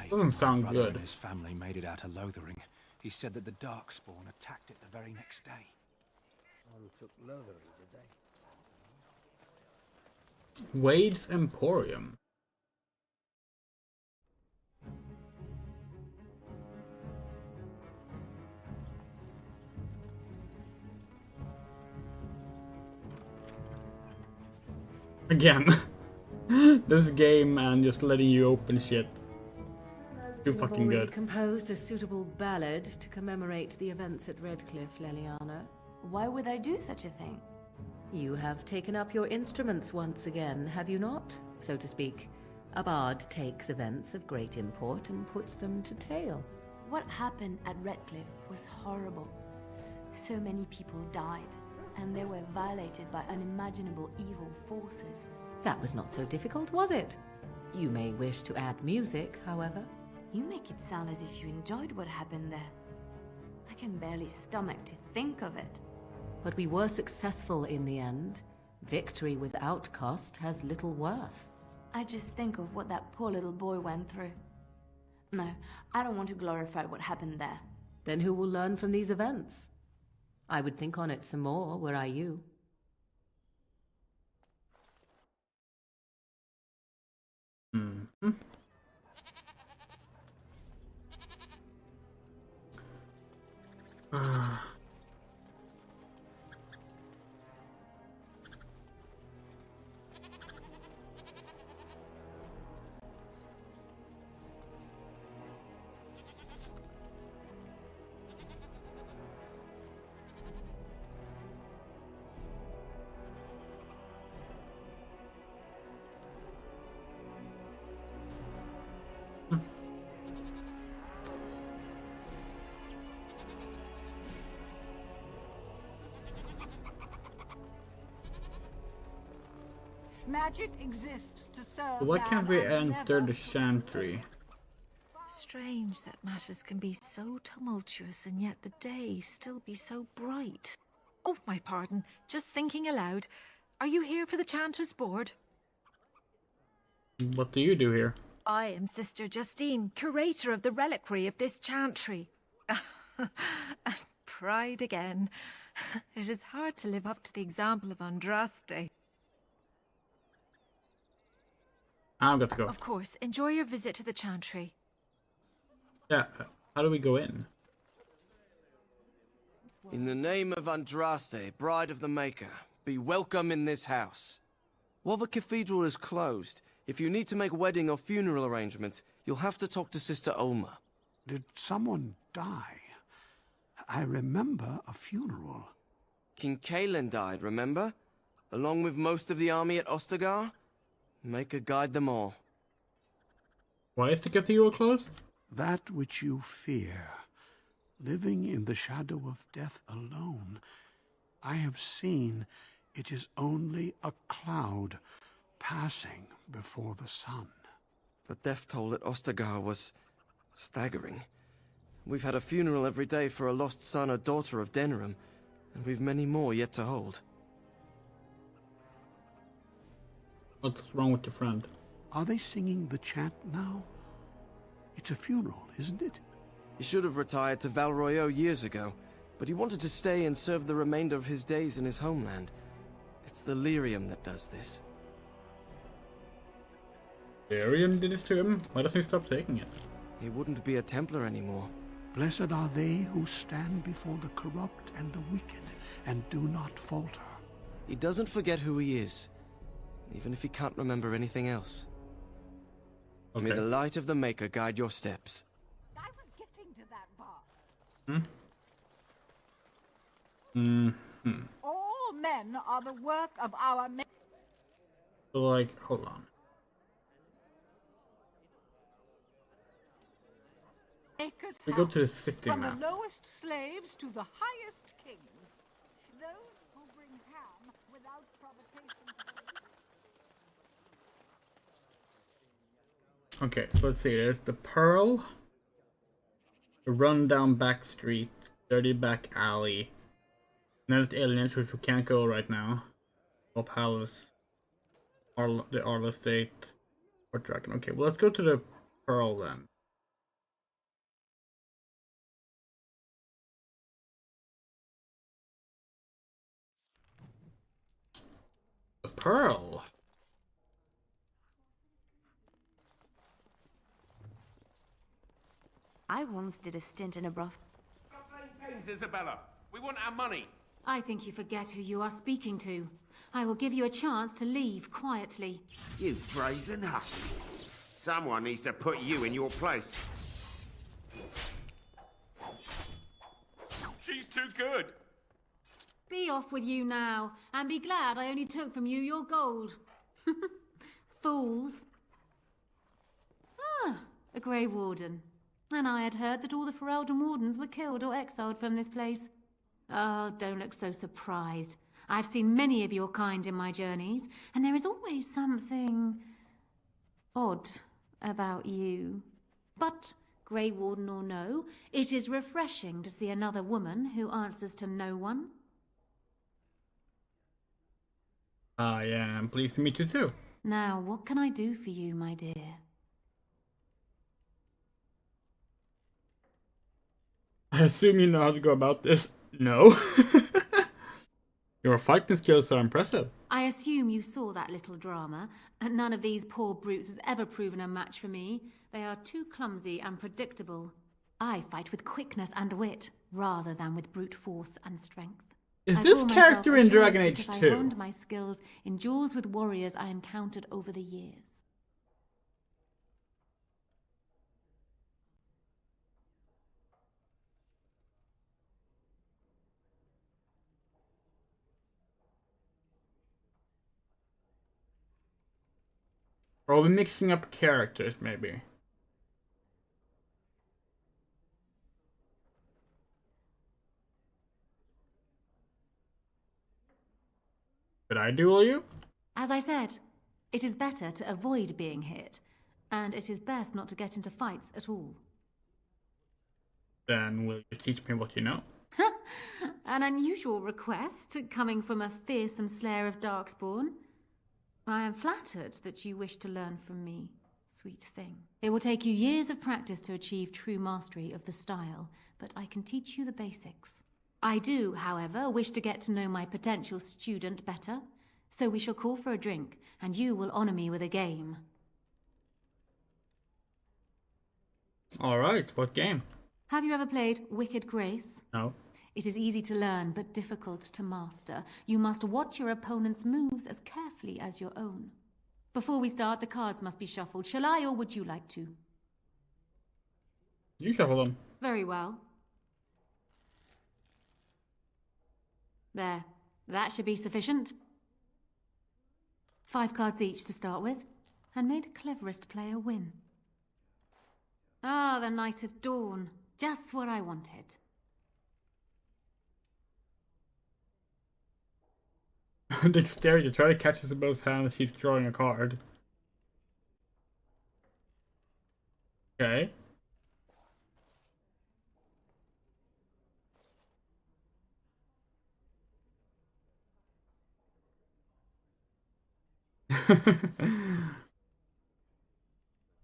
Doesn't sound brother good. and his family made it out of Lothering. He said that the Darkspawn attacked it the very next day. Took Lothering, did they? Wade's Emporium. Again. This game and just letting you open shit. Too You have fucking already good. composed a suitable ballad to commemorate the events at Redcliffe, Leliana. Why would I do such a thing? You have taken up your instruments once again, have you not? So to speak. A bard takes events of great import and puts them to tale. What happened at Redcliffe was horrible. So many people died, and they were violated by unimaginable evil forces. That was not so difficult, was it? You may wish to add music, however. You make it sound as if you enjoyed what happened there. I can barely stomach to think of it. But we were successful in the end. Victory without cost has little worth. I just think of what that poor little boy went through. No, I don't want to glorify what happened there. Then who will learn from these events? I would think on it some more, were I you. Mm-hmm. Magic exists to serve Why can't we man and enter never the to chantry? Strange that matters can be so tumultuous and yet the day still be so bright. Oh, my pardon. Just thinking aloud. Are you here for the Chanter's Board? What do you do here? I am Sister Justine, curator of the reliquary of this chantry. And pride again. It is hard to live up to the example of Andraste. I've got to go. Of course, enjoy your visit to the chantry. Yeah, how do we go in? In the name of Andraste, Bride of the Maker, be welcome in this house. While the cathedral is closed, if you need to make wedding or funeral arrangements, you'll have to talk to Sister Olma. Did someone die? I remember a funeral. King Kaelin died, remember? Along with most of the army at Ostagar? Maker guide them all. Why is the cathedral closed? That which you fear, living in the shadow of death alone, I have seen it is only a cloud passing before the sun. The death toll at Ostagar was staggering. We've had a funeral every day for a lost son or daughter of Denerim, and we've many more yet to hold. What's wrong with your friend? Are they singing the chant now? It's a funeral, isn't it? He should have retired to Val Royeaux years ago, but he wanted to stay and serve the remainder of his days in his homeland. It's the lyrium that does this. Lyrium did this to him? Why doesn't he stop taking it? He wouldn't be a Templar anymore. Blessed are they who stand before the corrupt and the wicked, and do not falter. He doesn't forget who he is, even if he can't remember anything else. Okay. May the light of the Maker guide your steps. I was getting to that bar. All men are the work of our So, like, hold on. makers. We go to the city From now. the lowest slaves to the highest kings. Those who bring ham without provocation. Okay, so let's see. There's the Pearl, the rundown back street, dirty back alley. And there's the Alienage, which we can't go right now. Or Palace, the Arla Estate, or Dragon. Okay, well let's go to the Pearl then. The Pearl. I once did a stint in a brothel. Isabella, we want our money. I think you forget who you are speaking to. I will give you a chance to leave quietly. You brazen hussy. Someone needs to put you in your place. She's too good. Be off with you now, and be glad I only took from you your gold. Fools. Ah, a Grey Warden. And I had heard that all the Ferelden Wardens were killed or exiled from this place. Oh, don't look so surprised. I've seen many of your kind in my journeys, and there is always something odd about you. But, Grey Warden or no, it is refreshing to see another woman who answers to no one. I am pleased to meet you too. Now, what can I do for you, my dear? I assume you know how to go about this. No. Your fighting skills are impressive. I assume you saw that little drama, and none of these poor brutes has ever proven a match for me. They are too clumsy and predictable. I fight with quickness and wit, rather than with brute force and strength. Is I this call character myself in a Dragon Chase Age because 2? I honed my skills in duels with warriors I encountered over the years. Or are we mixing up characters, maybe? Did I duel you? As I said, It is better to avoid being hit, and it is best not to get into fights at all. Then will you teach me what you know? An unusual request, coming from a fearsome slayer of Darkspawn. I am flattered that you wish to learn from me, sweet thing. It will take you years of practice to achieve true mastery of the style, but I can teach you the basics. I do, however, wish to get to know my potential student better, so we shall call for a drink, and you will honor me with a game. Alright, what game? Have you ever played Wicked Grace? No. It is easy to learn, but difficult to master. You must watch your opponent's moves as carefully as your own. Before we start, the cards must be shuffled. Shall I, or would you like to? You shuffle them. Very well. There. That should be sufficient. 5 cards each to start with, and may the cleverest player win. Ah, the Night of Dawn. Just what I wanted. Dexterity, try to catch Isabel's hand as she's drawing a card. Okay.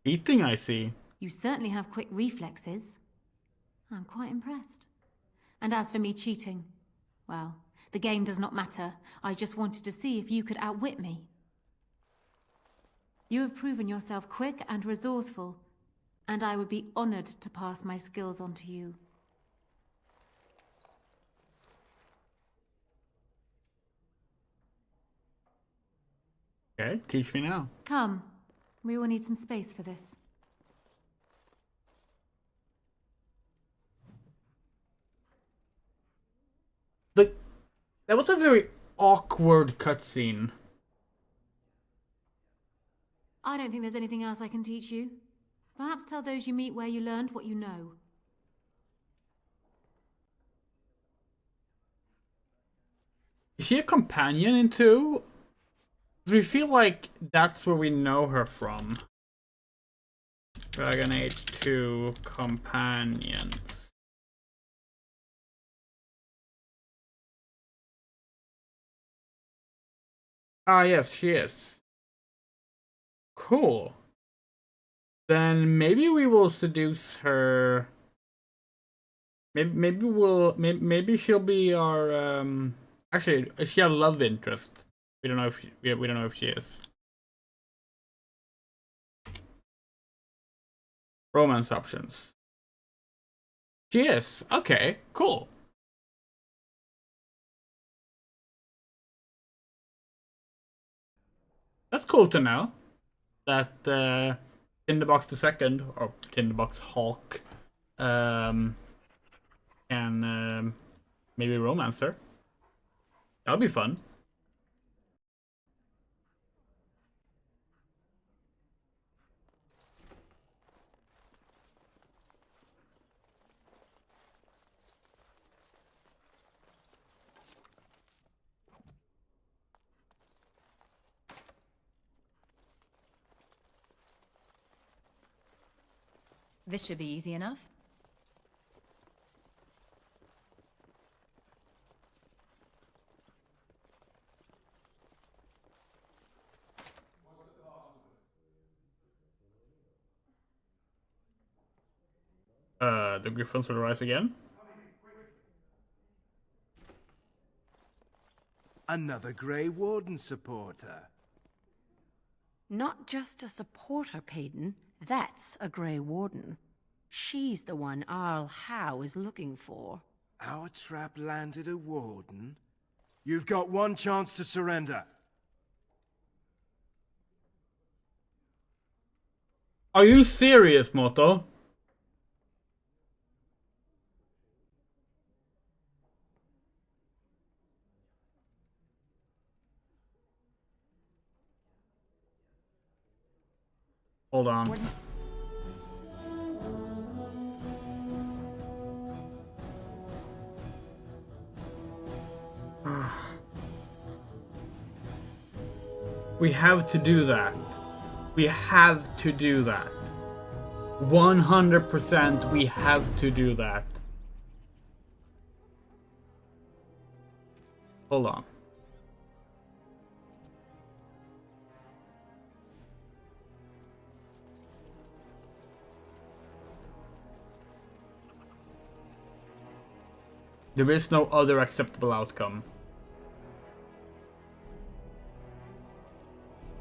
Eating, I see. You certainly have quick reflexes. I'm quite impressed. And as for me cheating, well, the game does not matter. I just wanted to see if you could outwit me. You have proven yourself quick and resourceful, and I would be honored to pass my skills on to you. Okay, teach me now. Come, we will need some space for this. That was a very awkward cutscene. I don't think there's anything else I can teach you. Perhaps tell those you meet where you learned what you know. Is she a companion in 2? We feel like that's where we know her from. Dragon Age 2 companions. Ah, yes, she is. Cool. Then maybe we will seduce her. Maybe she'll be our actually, is she a love interest? We don't know if we don't know if she is. Romance options. She is. Okay, cool. That's cool to know that Tinderbox the Second, or Tinderbox Hawk, can maybe romance her. That'll be fun. This should be easy enough. The Griffins will rise again. Another Grey Warden supporter. Not just a supporter, Payton. That's a Grey Warden. She's the one Arl Howe is looking for. Our trap landed a Warden? You've got one chance to surrender. Are you serious, Moto? Hold on. We have to do that. We have to do that. 100% we have to do that. Hold on. There is no other acceptable outcome.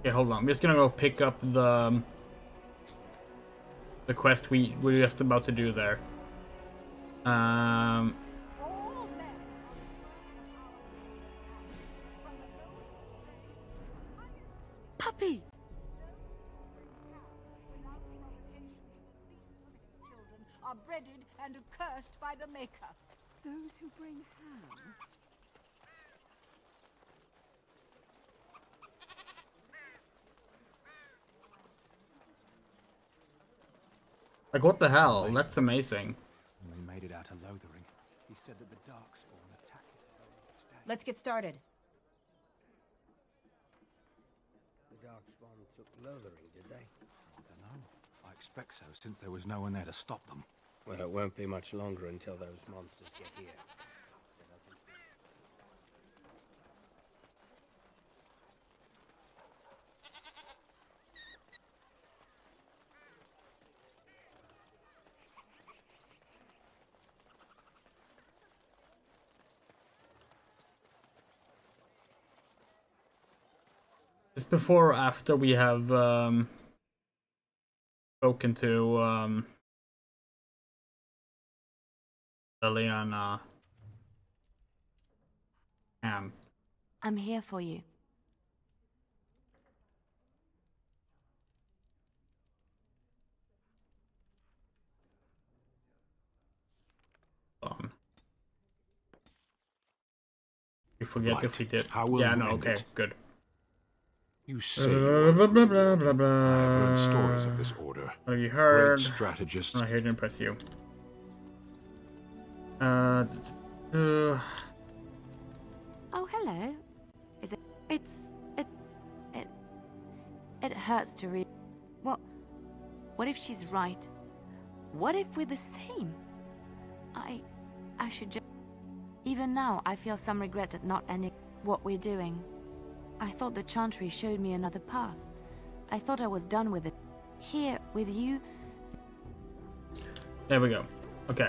Okay, hold on. I'm just gonna go pick up the quest we were just about to do there. Puppy! Children are breaded and cursed by the Maker. Those who bring ham. Like, what the hell? That's amazing. When we made it out of Lothering, he said that the Darkspawn attacked it. Let's get started. The Darkspawn took Lothering, did they? I don't know. I expect so, since there was no one there to stop them. Well, it won't be much longer until those monsters get here. Is before or after we have spoken to Liliana Ham? I'm here for you. You forget Right. if we did. How will yeah, you no, end okay, it? good. You say you are blah, blah, blah, blah, blah. I have heard stories of this order. Have you heard? Great strategists. I'm not here to impress you. Oh, hello. Is it? It hurts to read. What if she's right? What if we're the same? I should just. Even now, I feel some regret at not ending what we're doing. I thought the Chantry showed me another path. I thought I was done with it. Here, with you. There we go. Okay.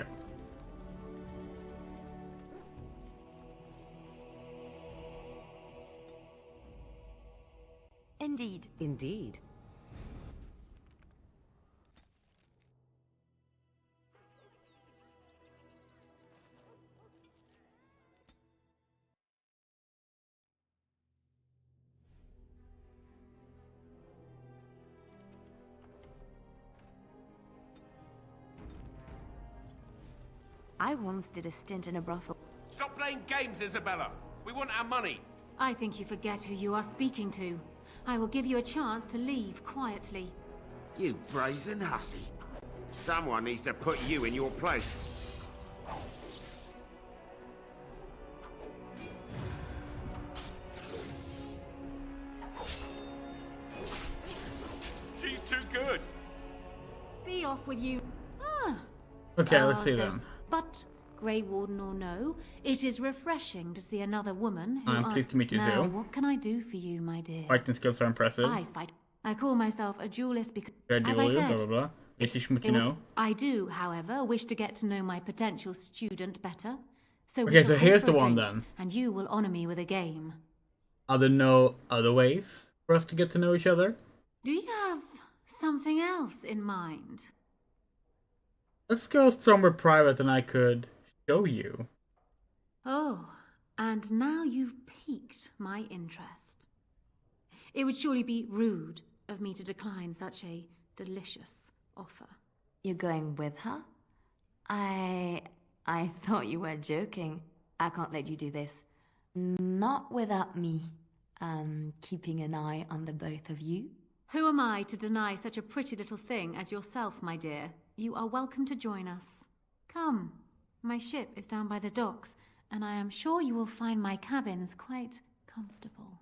Indeed. Indeed. I once did a stint in a brothel. Stop playing games, Isabella. We want our money. I think you forget who you are speaking to. I will give you a chance to leave quietly. You brazen hussy. Someone needs to put you in your place. She's too good. Be off with you. Okay, let's see don't- then. But, Grey Warden or no, it is refreshing to see another woman who I'm pleased to meet you now, too. what can I do for you, my dear? Fighting skills are impressive. I fight. I call myself a duelist because, Fair as I duel, said, blah blah blah. Wichtig mit it will- know. I do, however, wish to get to know my potential student better. So we Okay, shall so call here's for a the one drink, then. and you will honor me with a game. Are there no other ways for us to get to know each other? Do you have something else in mind? Let's go somewhere private and I could show you. Oh, and now you've piqued my interest. It would surely be rude of me to decline such a delicious offer. You're going with her? I thought you were joking. I can't let you do this. Not without me. Keeping an eye on the both of you. Who am I to deny such a pretty little thing as yourself, my dear? You are welcome to join us. Come, my ship is down by the docks, and I am sure you will find my cabins quite comfortable.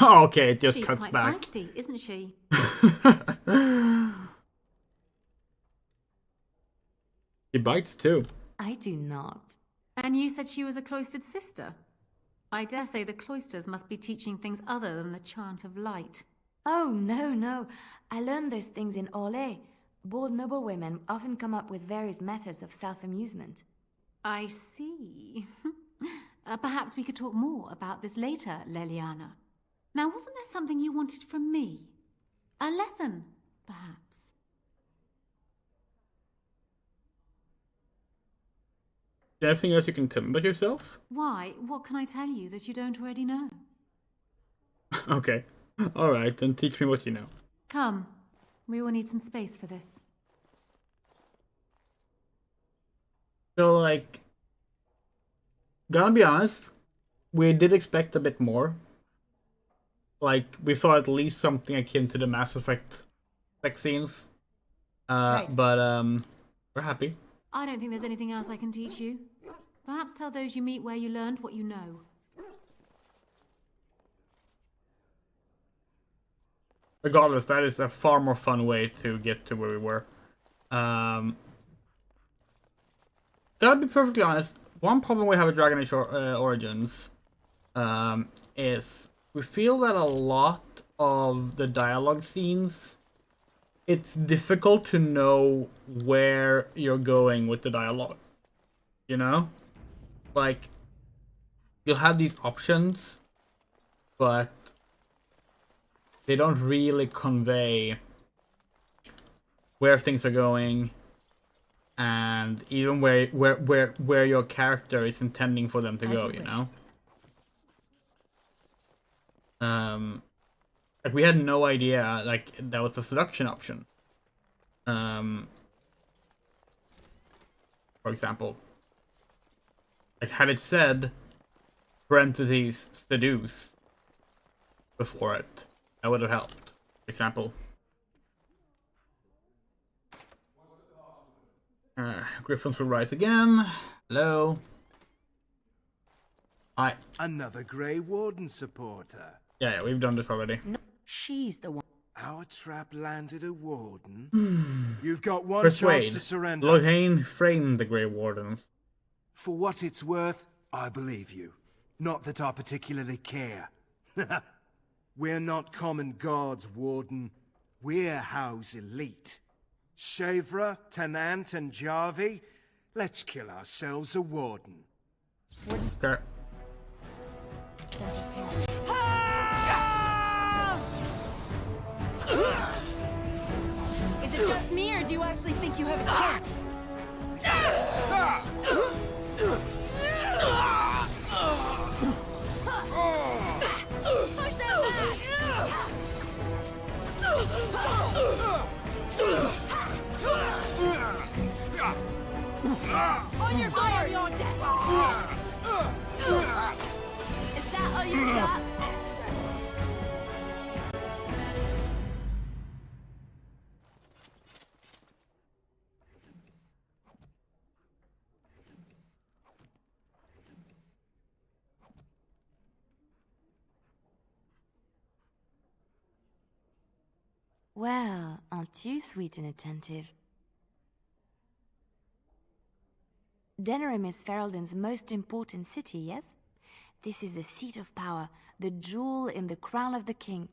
Okay, it just She's cuts quite back. feisty, isn't she? He bites too. I do not. And you said she was a cloistered sister? I dare say the cloisters must be teaching things other than the chant of light. Oh, no. I learned those things in Ole. Bold noblewomen often come up with various methods of self-amusement. I see. Perhaps we could talk more about this later, Leliana. Now, wasn't there something you wanted from me? A lesson, perhaps? Anything else you can tell me about yourself? Why? What can I tell you that you don't already know? Okay. Alright, then teach me what you know. Come. We will need some space for this. So, like, gotta be honest, we did expect a bit more. Like, we saw at least something akin to the Mass Effect sex scenes. Right. But, we're happy. I don't think there's anything else I can teach you. Perhaps tell those you meet where you learned what you know. Regardless, that is a far more fun way to get to where we were. Gotta be perfectly honest, one problem we have with Dragon Age Origins is we feel that a lot of the dialogue scenes, it's difficult to know where you're going with the dialogue. You know? Like, you'll have these options, but they don't really convey where things are going and even where your character is intending for them to go, you know? Like, we had no idea, like, that was a seduction option. For example. Like, had it said, parentheses, seduce, before it, that would have helped. For example. Griffins will rise again. Hello. Hi. Another Grey Warden supporter. Yeah, we've done this already. No, she's the one. Our trap landed a warden. You've got one Persuade. chance to surrender. Loghain framed the Grey Wardens. For what it's worth, I believe you. Not that I particularly care. We're not common guards, Warden. We're House Elite. Shavra, Tenant, and Jarvi, let's kill ourselves a Warden. Okay. Is it just me, or do you actually think you have a chance? Push that back! On your fire, your death! Is that all you got? Well, aren't you sweet and attentive? Denerim is Ferelden's most important city, yes? This is the seat of power, the jewel in the crown of the king.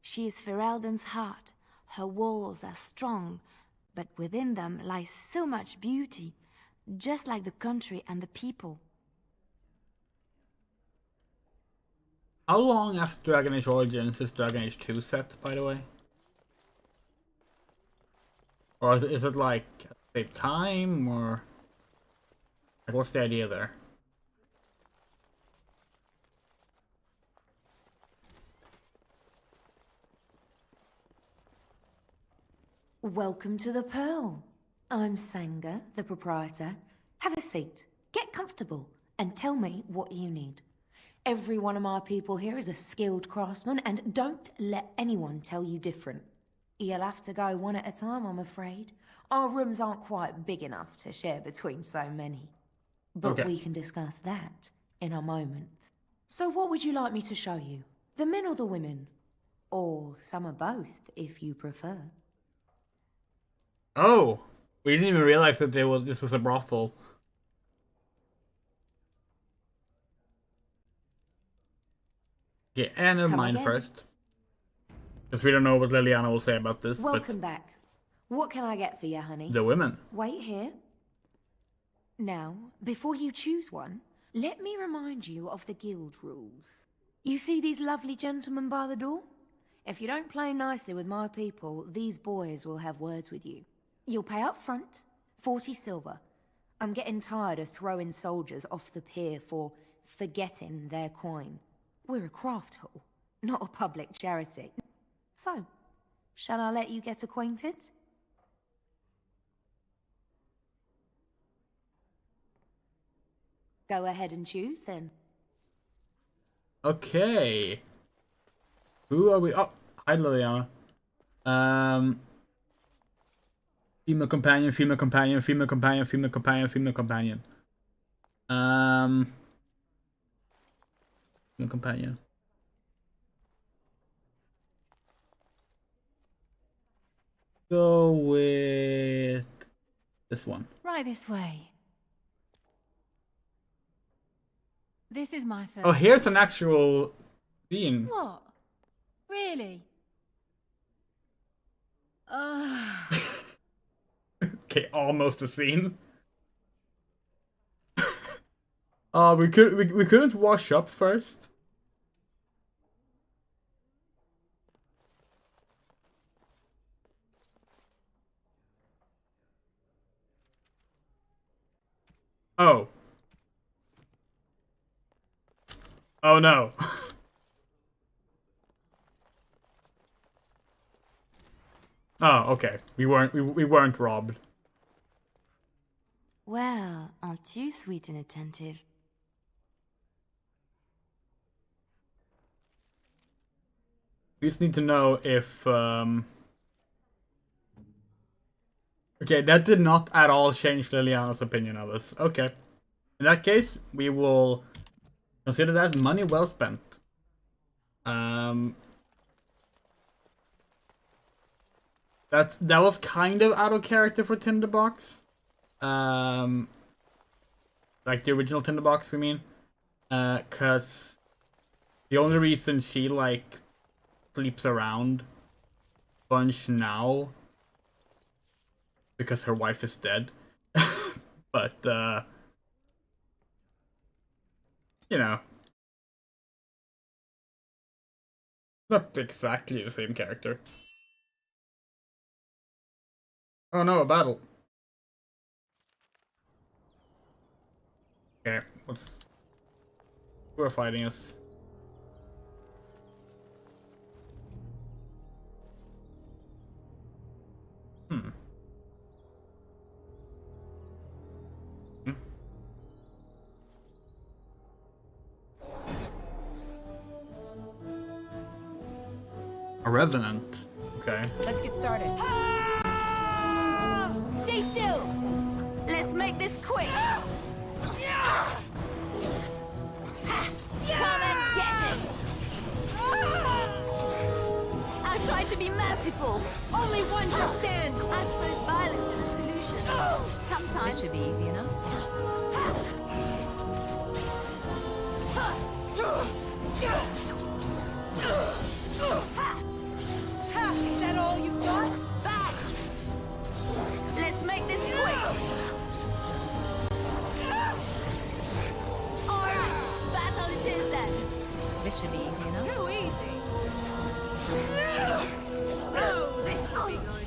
She is Ferelden's heart. Her walls are strong, but within them lies so much beauty, just like the country and the people. How long after Dragon Age Origins is Dragon Age 2 set, by the way? Or is it like save time, or like what's the idea there? Welcome to the Pearl. I'm Sanga, the proprietor. Have a seat, get comfortable, and tell me what you need. Every one of my people here is a skilled craftsman, and don't let anyone tell you different. You'll have to go one at a time, I'm afraid. Our rooms aren't quite big enough to share between so many. But Okay. we can discuss that in a moment. So what would you like me to show you? The men or the women? Or some or both, if you prefer. Oh, we didn't even realize that this was a brothel. Okay, and never mind again. first. Because we don't know what Liliana will say about this, Welcome back. What can I get for you, honey? but the women. Wait here. Now, before you choose one, let me remind you of the guild rules. You see these lovely gentlemen by the door? If you don't play nicely with my people, these boys will have words with you. You'll pay up front, 40 silver. I'm getting tired of throwing soldiers off the pier for forgetting their coin. We're a craft hall, not a public charity. So, shall I let you get acquainted? Go ahead and choose then. Okay. Who are we? Oh, hi Liliana. Female companion, female companion, female companion, female companion, female companion. Female companion. Go with this one. Right this way. This is my first. Oh, here's an actual scene. What? Really? Okay, almost a scene. We couldn't wash up first. Oh. Oh no. Oh, okay. We weren't robbed. Well, aren't you sweet and attentive? We just need to know if okay, that did not at all change Liliana's opinion of us. Okay. In that case, we will consider that money well spent. That was kind of out of character for Tinderbox. Like the original Tinderbox, we mean. Cause the only reason she like sleeps around bunch now because her wife is dead. But you know, not exactly the same character. Oh no, a battle. Okay, who are fighting us? Hmm. A revenant. Okay. Let's get started. Stay still! Let's make this quick! Come and get it! I tried to be merciful. Only one shall stand. I suppose violence is a solution. Sometimes. This should be easy enough. Is that all you got? Back! Let's make this quick! Alright, battle it is then! This should be easy enough. Too easy. Oh, this should be good.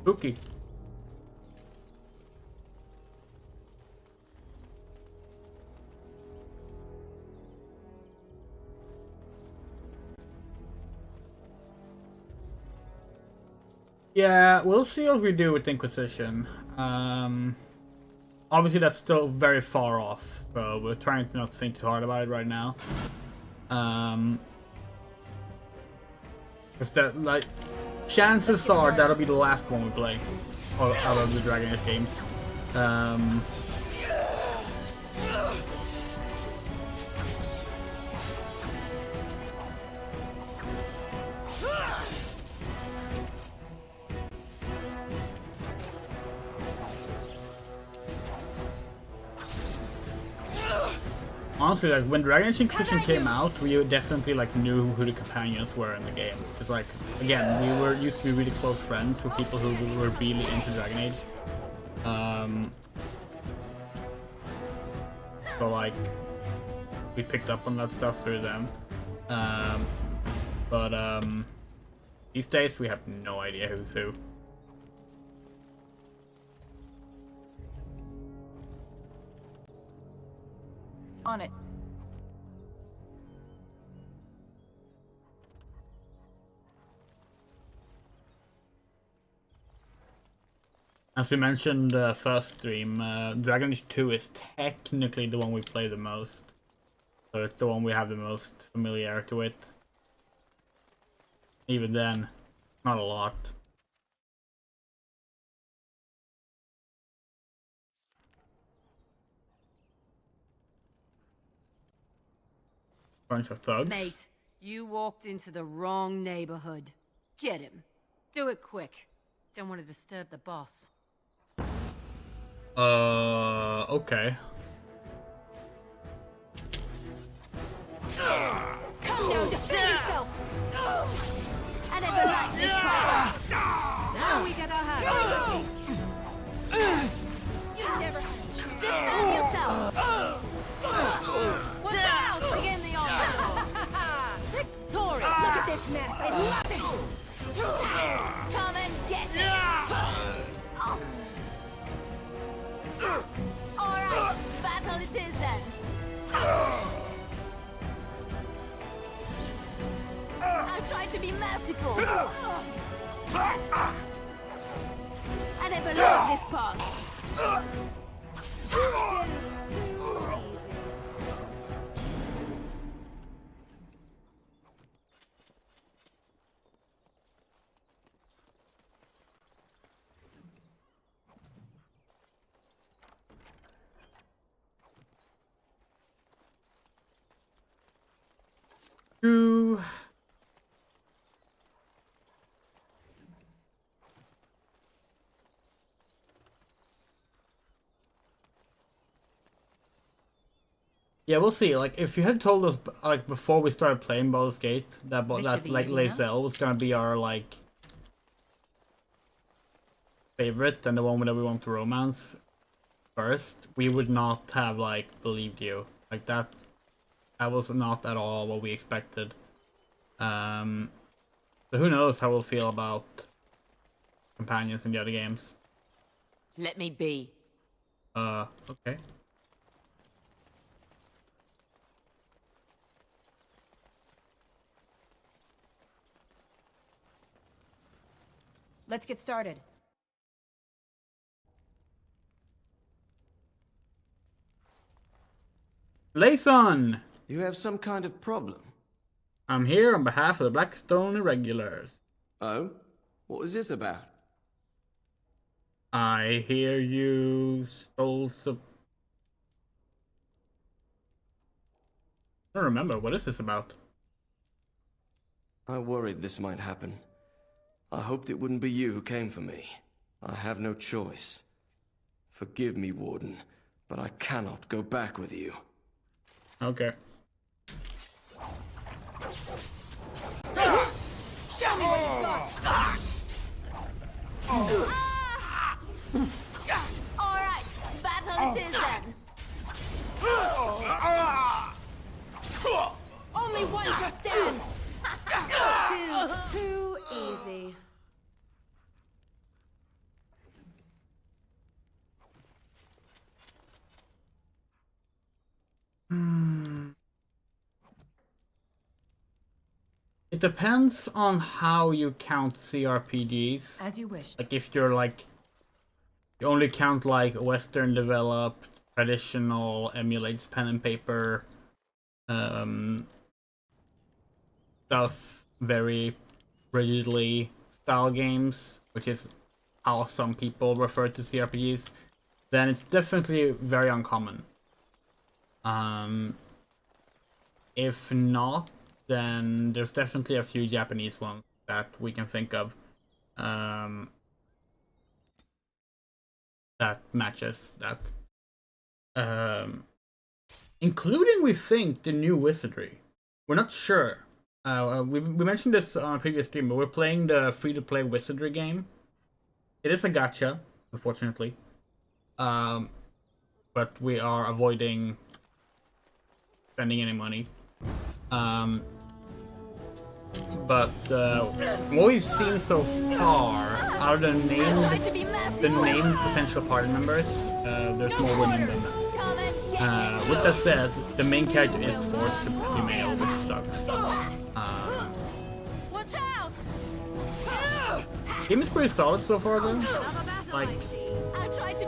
Spooky. Yeah, we'll see what we do with Inquisition. Obviously that's still very far off, so we're trying to not think too hard about it right now. Because that, like, chances are that'll be the last one we play out of the Dragon Age games. Honestly, like when Dragon Age Inquisition came out, we definitely like knew who the companions were in the game. Because like again, we used to be really close friends with people who were really into Dragon Age. So like we picked up on that stuff through them. But these days we have no idea who's who. On it. As we mentioned first stream, Dragon Age 2 is technically the one we play the most. So it's the one we have the most familiarity with. Even then, not a lot. Bunch of thugs. Mate, you walked into the wrong neighborhood. Get him. Do it quick. Don't want to disturb the boss. Okay. Come now, defend yourself! I never liked this part. Now we get our hands dirty. You never had a chance. Defend yourself! Watch out! Begin the onslaught. Victoria! Look at this mess. I love it! Come and get it! Alright, battle it is then. I'll try to be merciful. I never loved this part. True. Yeah, we'll see. Like, if you had told us, like, before we started playing Baldur's Gate, that like Lae'zel was gonna be our like favorite and the one that we want to romance first, we would not have like believed you. Like that was not at all what we expected. So who knows how we'll feel about companions in the other games. Let me be. Okay. Let's get started. Layson! You have some kind of problem? I'm here on behalf of the Blackstone Irregulars. Oh? What is this about? I hear you stole some... I don't remember. What is this about? I worried this might happen. I hoped it wouldn't be you who came for me. I have no choice. Forgive me, Warden, but I cannot go back with you. Okay. Show me what you've got! Alright, battle it is then. Only one shall stand! Too easy. It depends on how you count CRPGs. As you wish. Like if you're like, you only count like Western developed, traditional, emulates pen and paper, stuff very rigidly style games, which is how some people refer to CRPGs, then it's definitely very uncommon. If not, then there's definitely a few Japanese ones that we can think of that matches that. Including, we think, the new Wizardry. We're not sure. We mentioned this on a previous stream, but we're playing the free-to-play Wizardry game. It is a gacha, unfortunately. But we are avoiding spending any money. But what we've seen so far, out of the named potential party members, there's more women than men. With that said, the main character is forced to be male, which sucks. Watch out! Game is pretty solid so far, though. Like,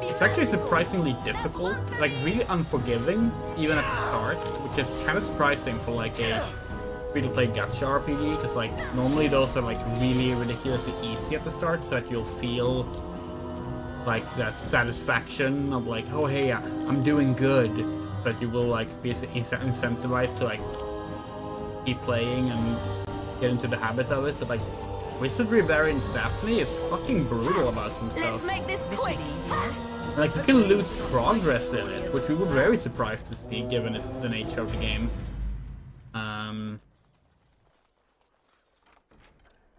it's actually surprisingly difficult. Like, it's really unforgiving, even at the start, which is kind of surprising for like a free-to-play gacha RPG, because like normally those are like really ridiculously easy at the start, so that you'll feel like that satisfaction of like, oh hey, I'm doing good, but you will like be incentivized to like keep playing and get into the habit of it. But like Wizardry variant Daphne is fucking brutal about some stuff. Let's make this quick. Like you can lose progress in it, which we were very surprised to see given the nature of the game.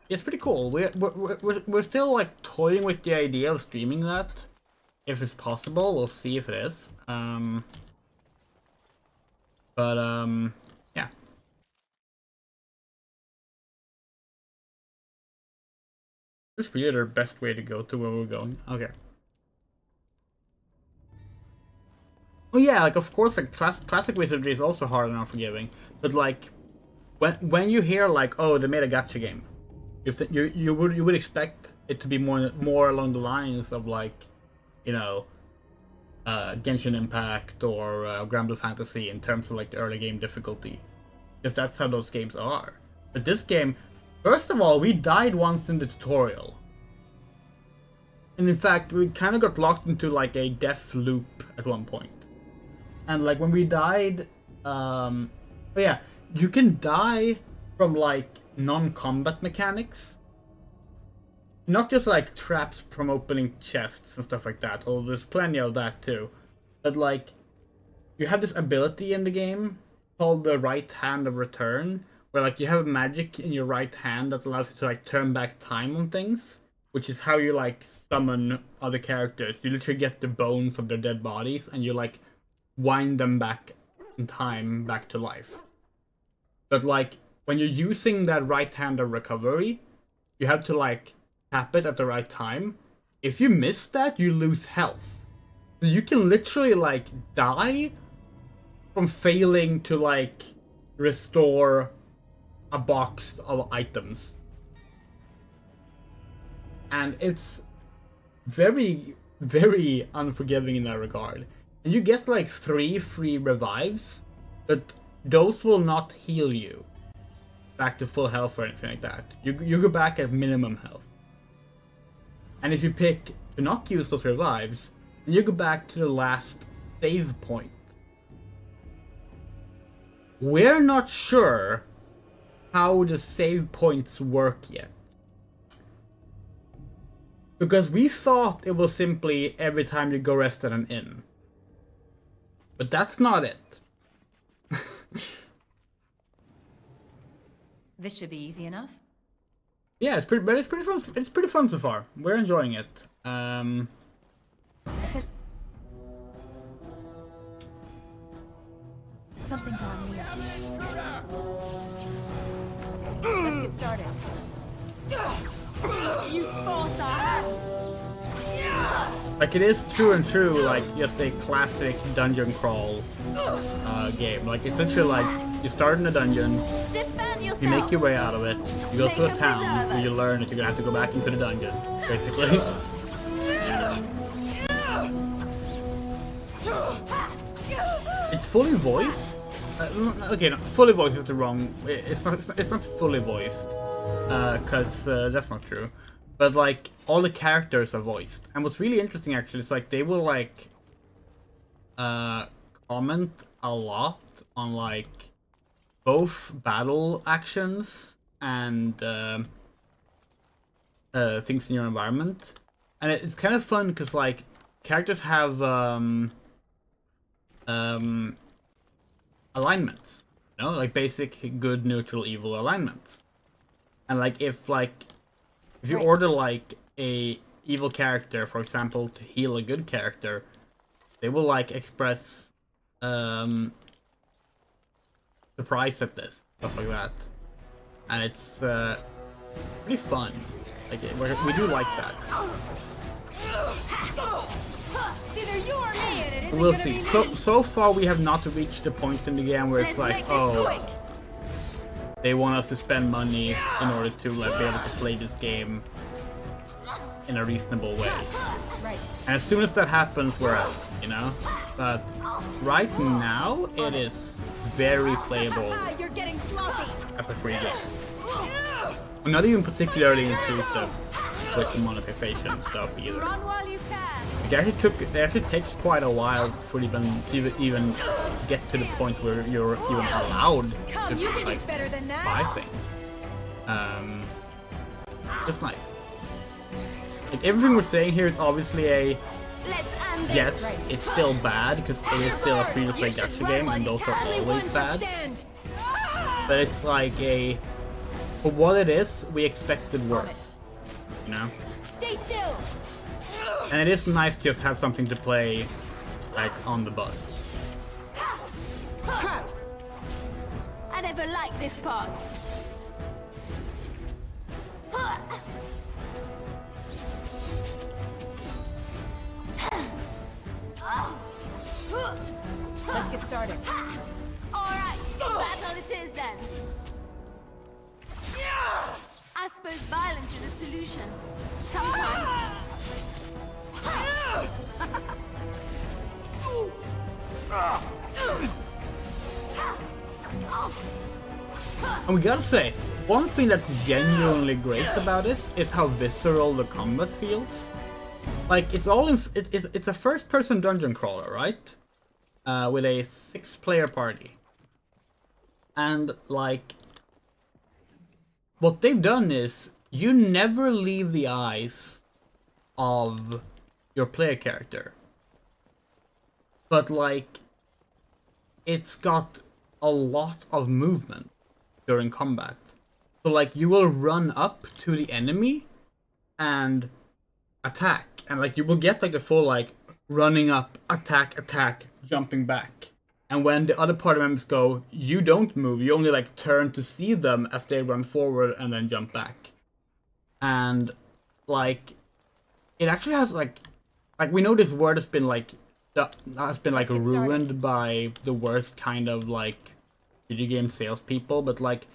It's pretty cool. We're still like toying with the idea of streaming that, if it's possible. We'll see if it is. Yeah. This is really the best way to go to where we're going. Okay. Oh yeah, like of course, like classic Wizardry is also hard and unforgiving. But like, when you hear like, oh, they made a gacha game. You would expect it to be more along the lines of like, you know, Genshin Impact or Grand Blue Fantasy in terms of like the early game difficulty, because that's how those games are. But this game, first of all, we died once in the tutorial, and in fact we kind of got locked into like a death loop at one point. And like when we died, oh yeah, you can die from like non-combat mechanics, not just like traps from opening chests and stuff like that, although there's plenty of that too. But like, you have this ability in the game called the right hand of return, where like you have a magic in your right hand that allows you to like turn back time on things, which is how you like summon other characters. You literally get the bones of their dead bodies and you like wind them back in time back to life. But like, when you're using that right hand of recovery, you have to like tap it at the right time. If you miss that, you lose health. So you can literally like die from failing to like restore a box of items. And it's very, very unforgiving in that regard. And you get like 3 free revives, but those will not heal you back to full health or anything like that. You go back at minimum health. And if you pick to not use those revives, then you go back to the last save point. We're not sure how the save points work yet, because we thought it was simply every time you go rest at an inn. But that's not it. This should be easy enough. Yeah, it's pretty fun. It's pretty fun so far. We're enjoying it. Something's on me. Let's get started. You forced our hand. Like it is true, like just a classic dungeon crawl game. Like it's literally like you start in a dungeon, you make your way out of it, you go to a town, and you learn that you're gonna have to go back into the dungeon, basically. It's fully voiced. Okay, no, fully voiced is the wrong. It's not fully voiced. Because that's not true. But like all the characters are voiced, and what's really interesting actually is like they will like comment a lot on like both battle actions and things in your environment, and it's kind of fun because like characters have alignments, you know, like basic good, neutral, evil alignments, and like if you order like a evil character, for example, to heal a good character, they will like express surprise at this, stuff like that, and it's pretty fun. Like we do like that. Either you or me, and it isn't We'll gonna see. be So far we have not reached the point in the game where it's like, oh, they want us to spend money in order to like be able to play this game in a reasonable way. Right. And as soon as that happens, we're out, you know? But right now, it is very playable You're getting sloppy. as a free game. I'm not even particularly intrusive with the monetization stuff either. Run while you can. It actually takes quite a while for even get to the point where you're even allowed Come, you to can like do better than that. buy things. It's nice. Like everything we're saying here is obviously a yes. It's still bad because it is still a free-to-play gacha game, and those are always bad. But it's like for what it is, we expected worse. You know. Stay still. And it is nice to just have something to play, like, on the bus. Trap! I never liked this part. Let's get started. Alright, battle it is then. I suppose violence is a solution. Sometimes. And we gotta say, one thing that's genuinely great about it is how visceral the combat feels. Like it's all it's a first-person dungeon crawler, right? With a 6-player party, and like what they've done is you never leave the eyes of your player character, but like it's got a lot of movement during combat. So like you will run up to the enemy and attack, and like you will get like the full like running up, attack, jumping back. And when the other party members go, you don't move, you only like turn to see them as they run forward and then jump back. And like it actually has like we know this word has been like ruined by the worst kind of like video game salespeople, but like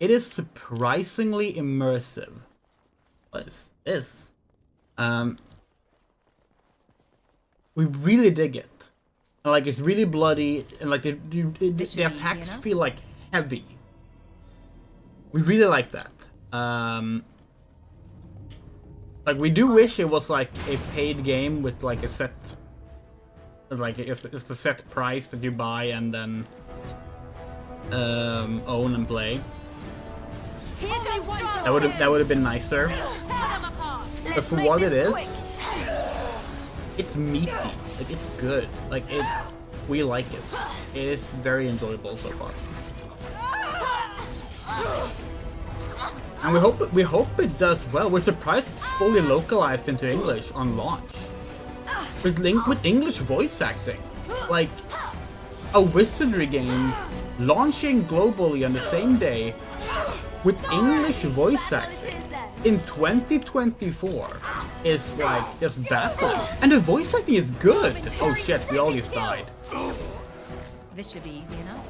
it is surprisingly immersive. What is this? We really dig it. And like it's really bloody, and like the attacks feel like heavy. We really like that. Like we do wish it was like a paid game with like a set, like it's the set price that you buy and then own and play. That would have been nicer. But for what it is, it's meaty. Like it's good. Like we like it. It is very enjoyable so far. And we hope it does well. We're surprised it's fully localized into English on launch. With English voice acting. Like a wizardry game launching globally on the same day with English voice acting in 2024 is like just baffling. And the voice acting is good. Oh shit, we all just died. This should be easy enough.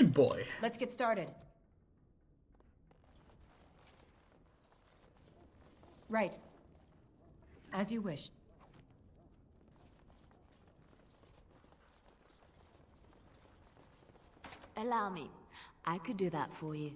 Good boy. Let's get started. Right. As you wish. Allow me. I could do that for you.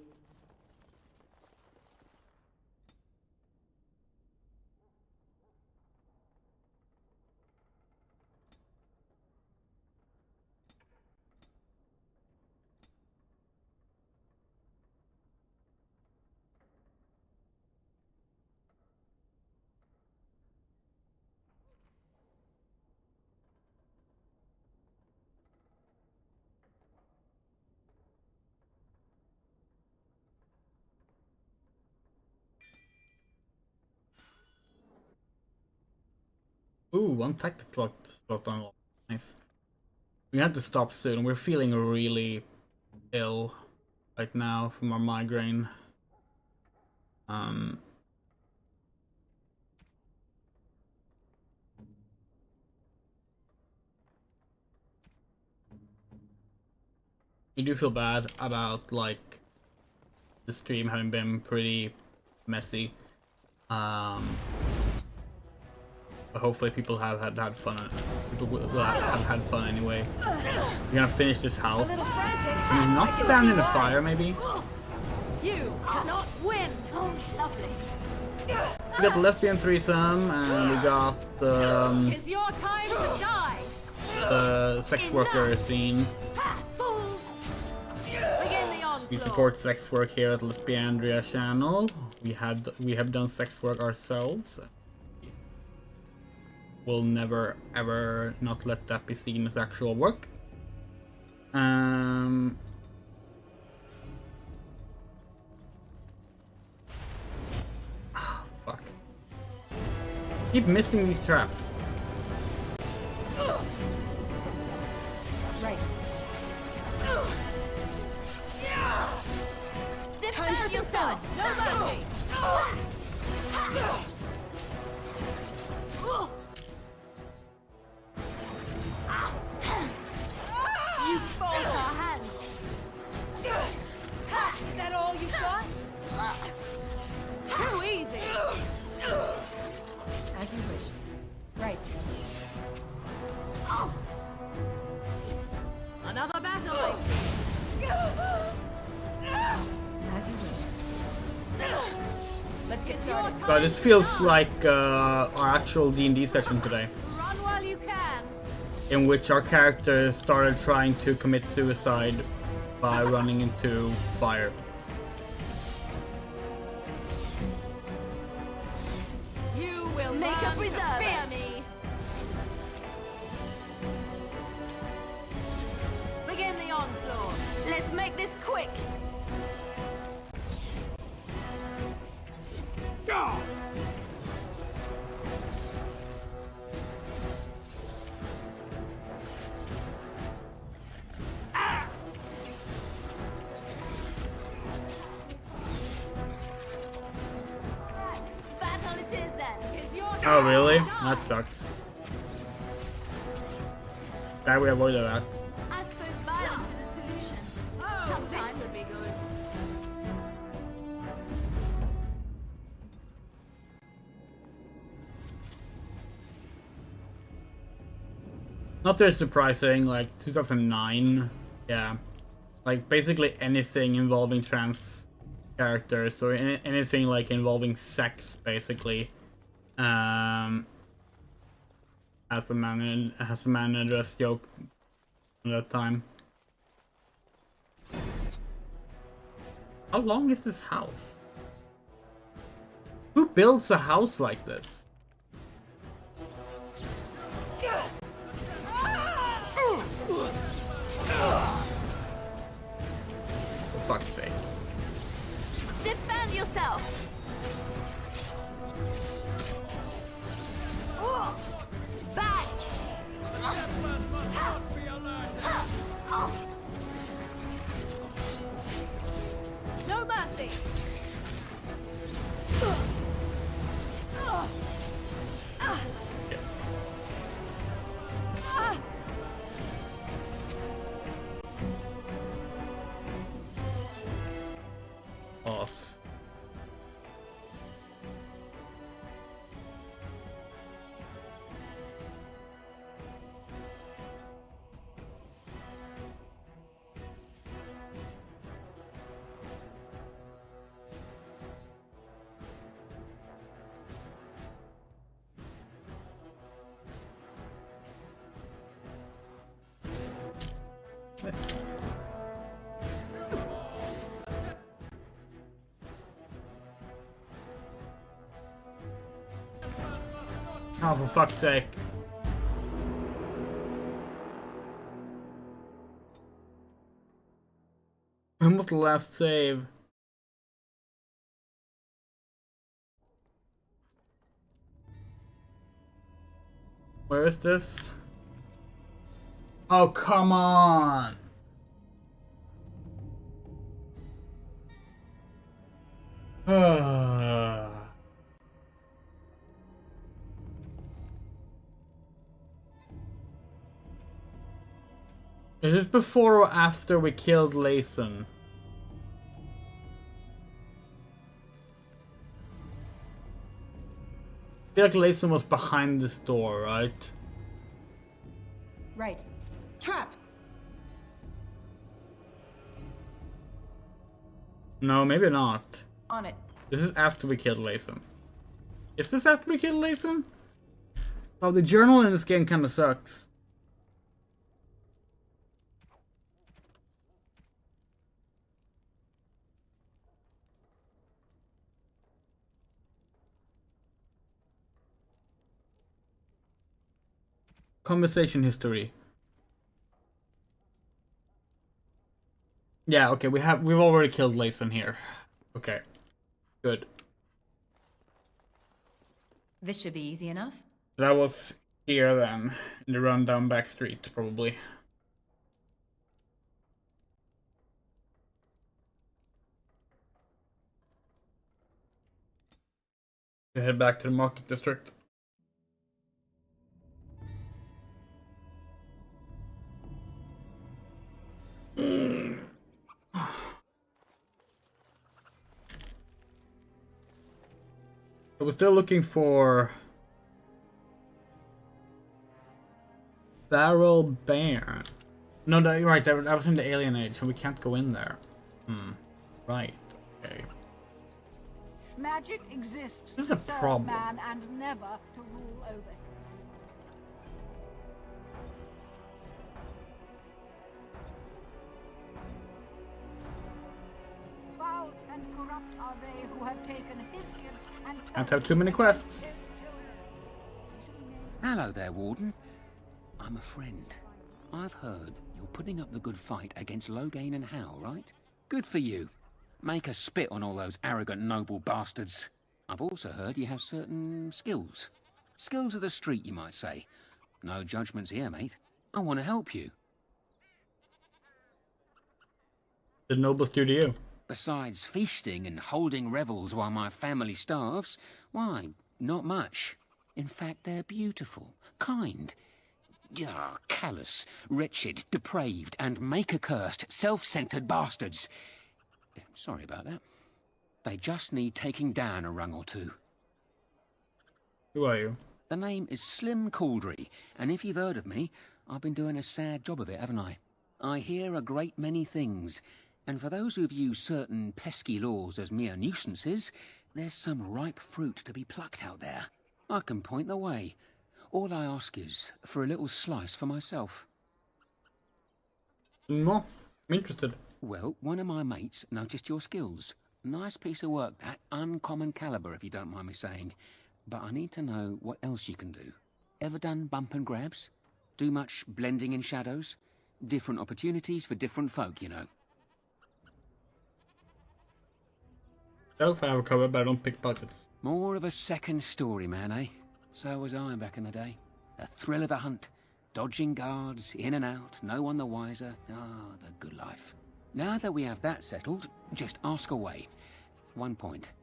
Ooh, one tactic slot unlocked. Nice. We have to stop soon. We're feeling really ill right now from our migraine. You do feel bad about like the stream having been pretty messy. But hopefully people have had fun. People will have had fun anyway. We're gonna finish this house. Can we not stand in the fire, maybe? You cannot win. Oh, lovely. We got the lesbian threesome, and we got It's your time to die. the sex worker scene. Fools. Begin the onslaught. We support sex work here at Lesbiandrea channel. We have done sex work ourselves. We'll never ever not let that be seen as actual work. Fuck. Keep missing these traps. Right. Defend yourself! No mercy. You forced our hand. Is that all you got? Too easy. As you wish. Right. Another battle, I see. As you wish. Let's get started. So this feels like our actual D&D session today, Run while you can. in which our character started trying to commit suicide by running into fire. You will Make learn up to reserve fear us. me. Begin the onslaught. Let's make this quick! Battle it is then! It's your Oh really? That sucks. Glad we avoided that. I suppose violence is a solution. Oh, Sometimes. this would be good. Not very surprising, like 2009, yeah. Like basically anything involving trans characters or anything like involving sex, basically, has a man in a dress joke at that time. How long is this house? Who builds a house like this? For fuck's sake. Defend yourself! Back! No mercy. Oh, for fuck's sake. When was the last save? Where is this? Oh, come on! Is this before or after we killed Layson? I feel like Layson was behind this door, right? Right. Trap! No, maybe not. On it. This is after we killed Layson. Is this after we killed Layson? Oh, the journal in this game kind of sucks. Conversation history. Yeah, okay, we've already killed Layson here. Okay. Good. This should be easy enough. That was here then, in the run down back street, probably. We head back to the market district. So we're still looking for Barrel Bear. No, you're right. That was in the Alien Age, so we can't go in there. Right. Okay. Magic exists This is to a serve problem. man and never to rule over him. Foul and corrupt are they who have taken his gift and Can't have too many quests. Hello there, Warden. I'm a friend. I've heard you're putting up the good fight against Loghain and Hal, right? Good for you. Make a spit on all those arrogant noble bastards. I've also heard you have certain skills. Skills of the street, you might say. No judgments here, mate. I want to help you. The nobles do to you. Besides feasting and holding revels while my family starves, why, not much. In fact, they're beautiful, kind, callous, wretched, depraved, and maker-cursed, self-centered bastards. Sorry about that. They just need taking down a rung or two. Who are you? The name is Slim Cauldry, and if you've heard of me, I've been doing a sad job of it, haven't I? I hear a great many things, and for those who view certain pesky laws as mere nuisances, there's some ripe fruit to be plucked out there. I can point the way. All I ask is for a little slice for myself. No, I'm interested. Well, one of my mates noticed your skills. Nice piece of work, that. Uncommon caliber, if you don't mind me saying. But I need to know what else you can do. Ever done bump and grabs? Do much blending in shadows? Different opportunities for different folk, you know. If I have a cover, but I don't pick pockets. More of a second story man, eh? So was I back in the day. The thrill of the hunt. Dodging guards, in and out, no one the wiser. Ah, the good life. Now that we have that settled, just ask away. One point.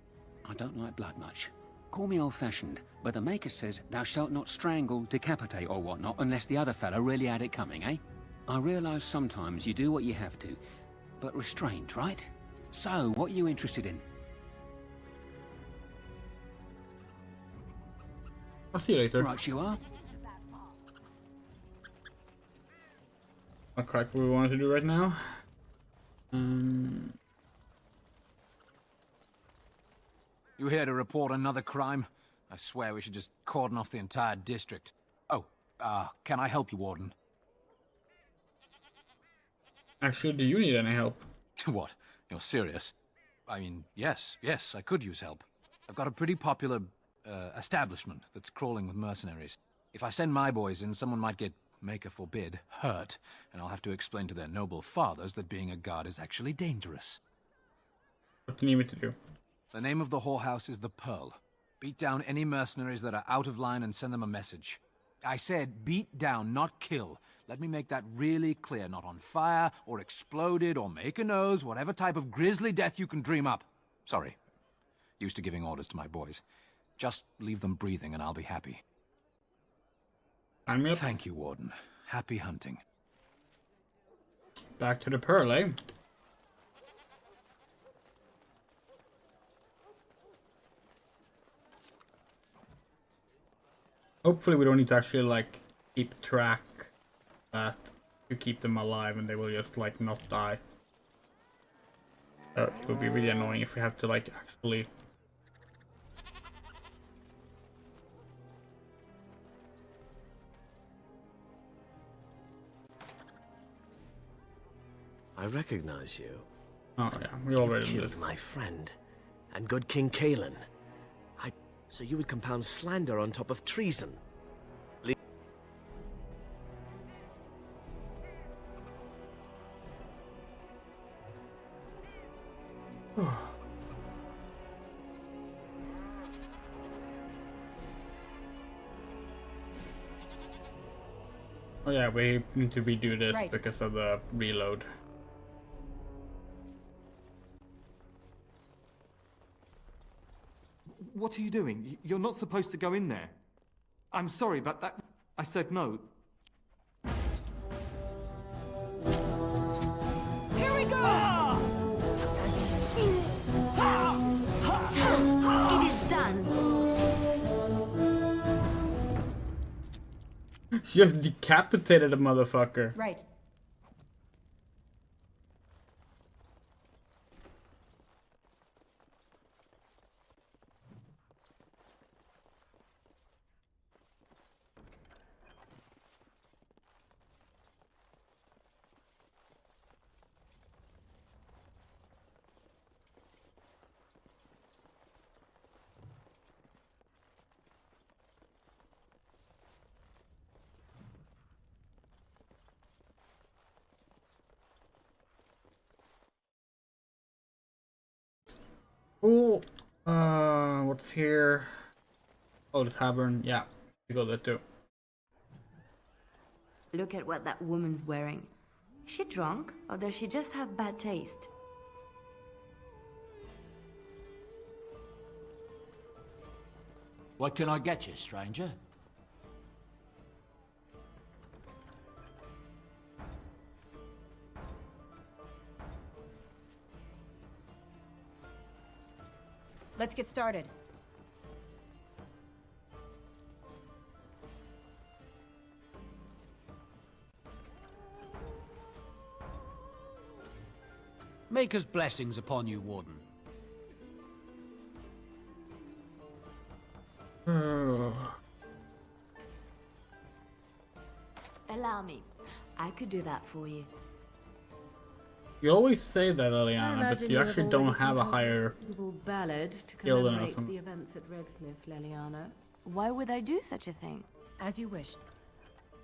I don't like blood much. Call me old-fashioned, but the Maker says thou shalt not strangle, decapitate or whatnot unless the other fellow really had it coming, eh? I realise sometimes you do what you have to, but restrained, right? So, what are you interested in? I'll see you later. Right you are. Okay, what we wanted to do right now. You here to report another crime? I swear we should just cordon off the entire district. Oh, can I help you, Warden? Actually, do you need any help? What? You're serious? I mean, yes, I could use help. I've got a pretty popular establishment that's crawling with mercenaries. If I send my boys in, someone might get, maker forbid, hurt, and I'll have to explain to their noble fathers that being a guard is actually dangerous. What do you need me to do? The name of the whorehouse is the Pearl. Beat down any mercenaries that are out of line and send them a message. I said beat down, not kill. Let me make that really clear. Not on fire, or exploded, or make a nose, whatever type of grisly death you can dream up. Sorry. Used to giving orders to my boys. Just leave them breathing and I'll be happy. Thank you, Warden. Happy hunting. Back to the Pearl, eh? Hopefully we don't need to actually, like, keep track that to keep them alive and they will just, like, not die. It would be really annoying if we have to, like, actually... I recognize you. Oh yeah, we already killed this. my friend, and good King Kaelin. So you would compound slander on top of treason. Oh yeah, we need to redo this Right. because of the reload. What are you doing? You're not supposed to go in there. I'm sorry, but that... I said no. Here we go! It is done. She just decapitated a motherfucker. Right. Oh, what's here? Oh, the tavern. Yeah, we go there too. Look at what that woman's wearing. Is she drunk, or does she just have bad taste? What can I get you, stranger? Let's get started. Maker's blessings upon you, Warden. Allow me. I could do that for you. You always say that, I Leliana, but imagine you have actually don't already have a composed higher little ballad to skill than commemorate us. the events at Redcliffe, Leliana. Why would I do such a thing? As you wish.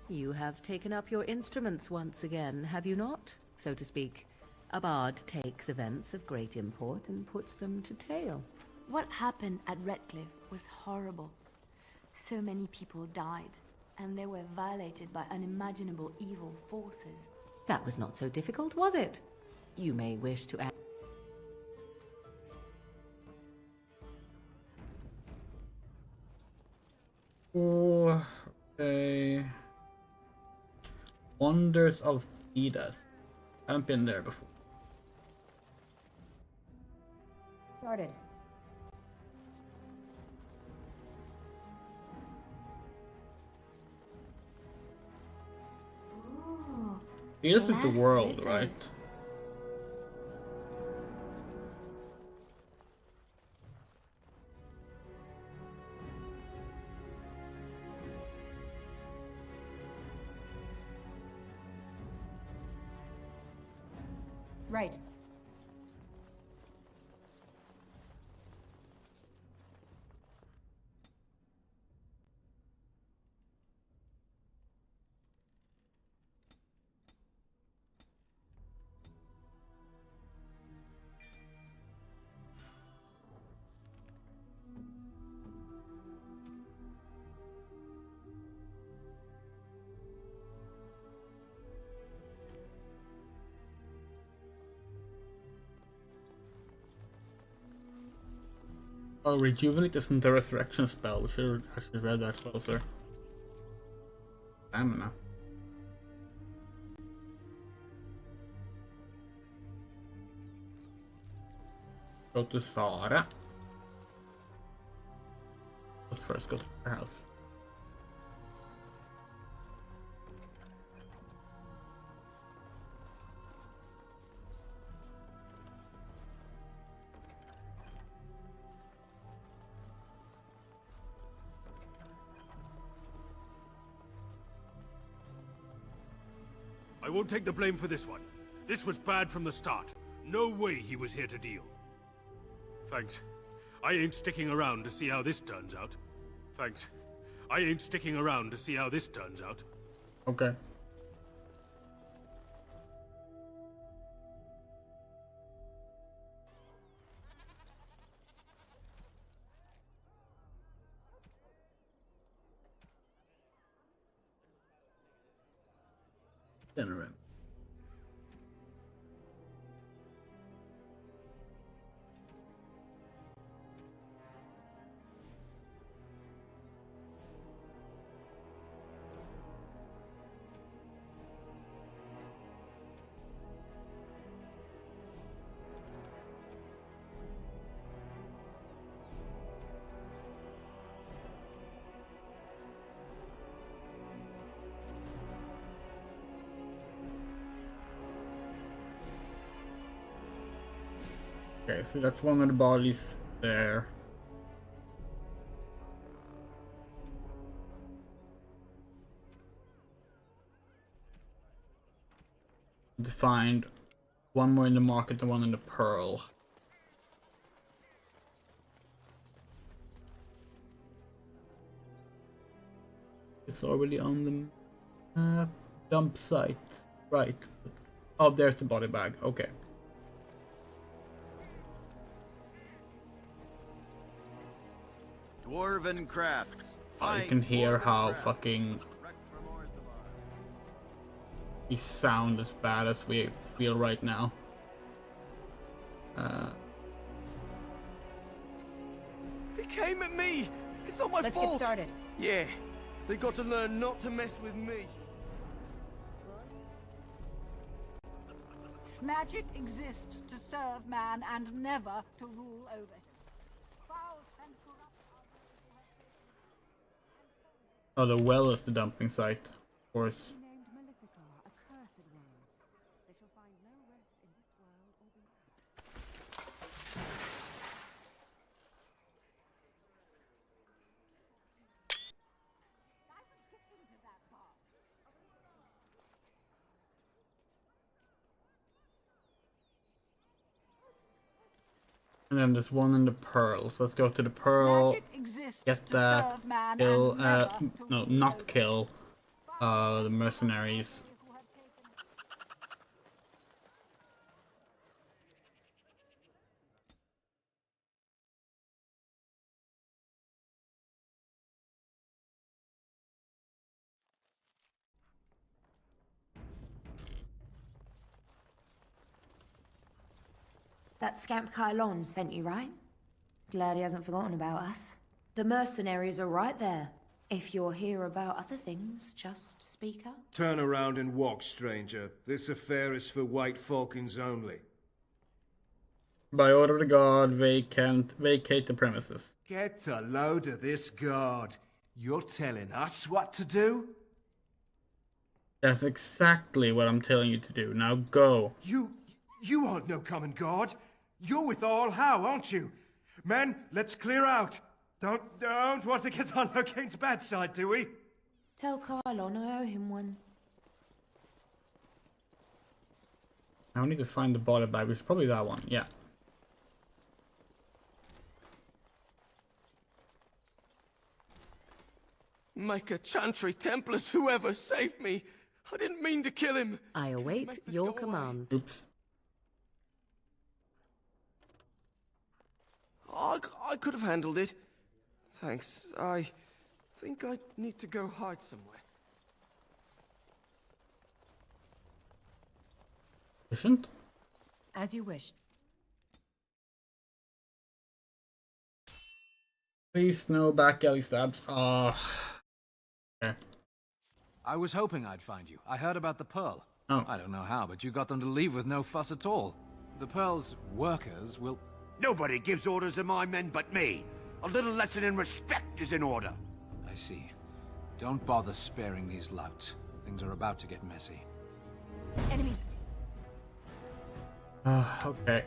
You have taken up your instruments once again, have you not? So to speak. A bard takes events of great import and puts them to tale. What happened at Redcliffe was horrible. So many people died, and they were violated by unimaginable evil forces. That was not so difficult, was it? You may wish to add... Oh, okay. Wonders of Thedas. Haven't been there before. Started. Thedas is the world, right? Right. Oh, rejuvenate isn't a resurrection spell. We should have actually read that closer. Stamina. Go to Sara. Let's first go to her house. I won't take the blame for this one. This was bad from the start. No way he was here to deal. Thanks. I ain't sticking around to see how this turns out. Thanks. I ain't sticking around to see how this turns out. Okay. Dinner room. Okay, so that's one of the bodies there. To find one more in the market and one in the pearl. It's already on the dump site. Right. Oh, there's the body bag. Okay. Dwarven crafts. You can hear how fucking we sound as bad as we feel right now. He came at me! It's not my fault! Let's get started. Yeah, they got to learn not to mess with me. Magic exists to serve man and never to rule over him. Foul and corrupt are those who have taken... Oh, the well is the dumping site, of course. And then there's one in the pearls. Let's go to the pearl. Get that. Kill. No, not kill. The mercenaries. That scamp Kylon sent you, right? Glad he hasn't forgotten about us. The mercenaries are right there. If you're here about other things, just speak up. Turn around and walk, stranger. This affair is for White Falcons only. By order of the guard, vacate the premises. Get a load of this guard. You're telling us what to do? That's exactly what I'm telling you to do. Now go. You aren't no common guard. You're with All How, aren't you? Men, let's clear out. Don't want to get on Locane's bad side, do we? Tell Kylon I owe him one. I need to find the body bag, which is probably that one. Yeah. Make a Chantry Templars, whoever, save me. I didn't mean to kill him. I await your command. Oops. I could have handled it. Thanks. I think I need to go hide somewhere. Isn't? As you wish. Please no back alley stabs. Okay. I was hoping I'd find you. I heard about the Pearl. Oh. I don't know how, but you got them to leave with no fuss at all. The Pearl's workers will... Nobody gives orders to my men but me. A little lesson in respect is in order. I see. Don't bother sparing these louts. Things are about to get messy. Enemy. Okay.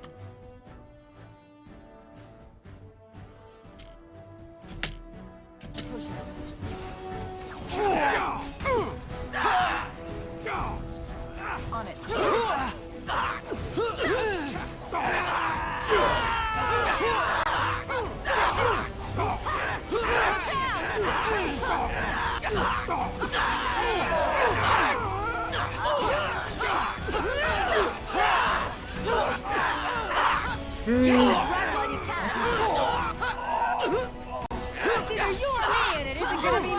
On it. It's either you or me, and it isn't gonna be me.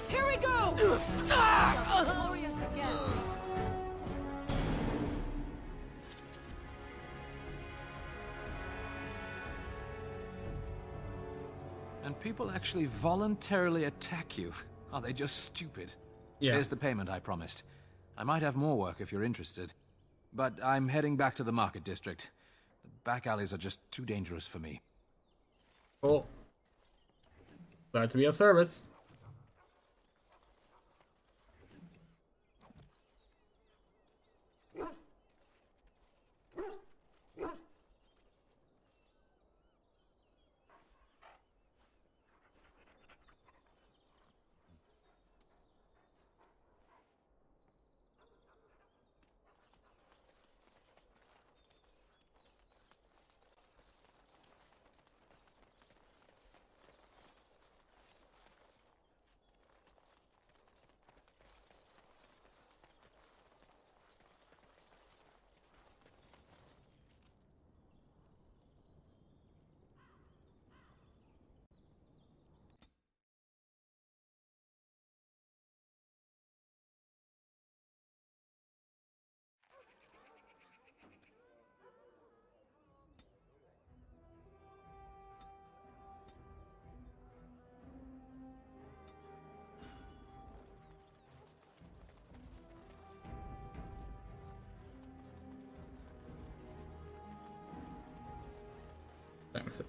Here we go! Glorious again. And people actually voluntarily attack you. Are they just stupid? Yeah. Here's the payment I promised. I might have more work if you're interested. But I'm heading back to the market district. The back alleys are just too dangerous for me. Cool. Glad to be of service. Thanks.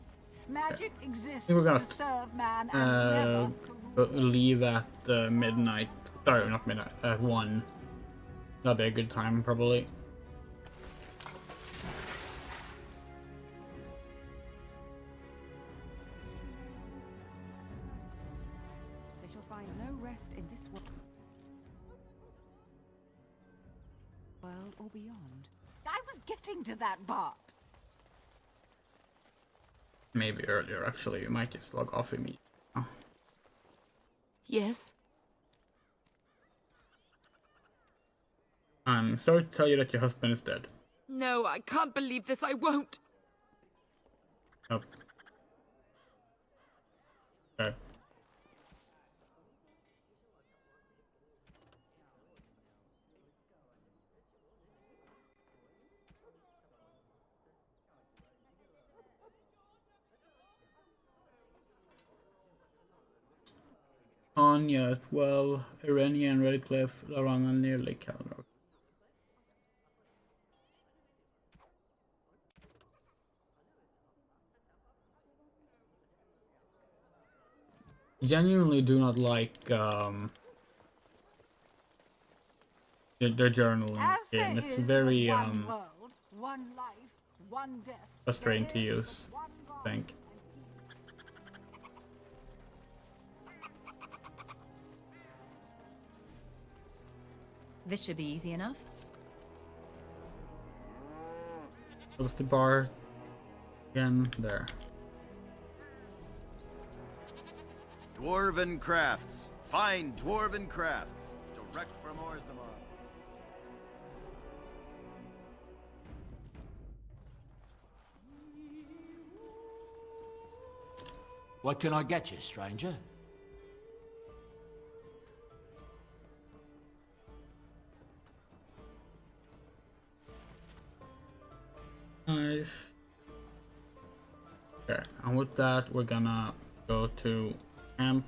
Magic exists We're gonna to serve man and never to leave at midnight. Sorry, not midnight. At 1. That'll be a good time, probably. They shall find no rest in this world or beyond. I was getting to that part. Maybe earlier, actually. You might just log off immediately. Oh. Yes? I'm sorry to tell you that your husband is dead. No, I can't believe this. I won't. Oh. Okay. Anya as well, Irenia and Redcliffe, Laurana and nearly Calnor. Genuinely do not like their journaling As game. there It's is very one world, one life, one death. frustrating to use, I think. This should be easy enough. Close the bar again there. Dwarven crafts. Fine dwarven crafts, direct from Orthamar. What can I get you, stranger? Nice. Okay, and with that, we're gonna go to camp.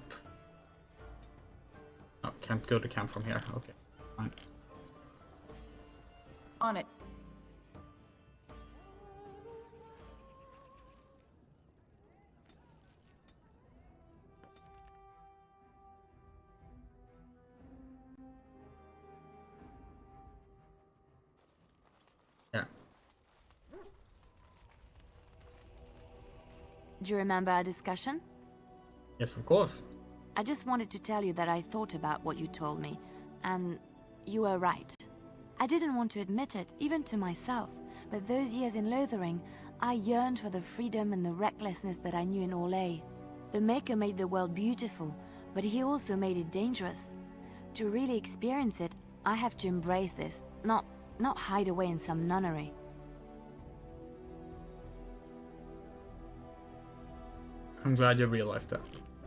Oh, can't go to camp from here. Okay, fine. On it. Yeah. Do you remember our discussion? Yes, of course. I just wanted to tell you that I thought about what you told me, and you were right. I didn't want to admit it, even to myself, but those years in Lothering, I yearned for the freedom and the recklessness that I knew in Orlais. The Maker made the world beautiful, but he also made it dangerous. To really experience it, I have to embrace this, not hide away in some nunnery. I'm glad you realized that.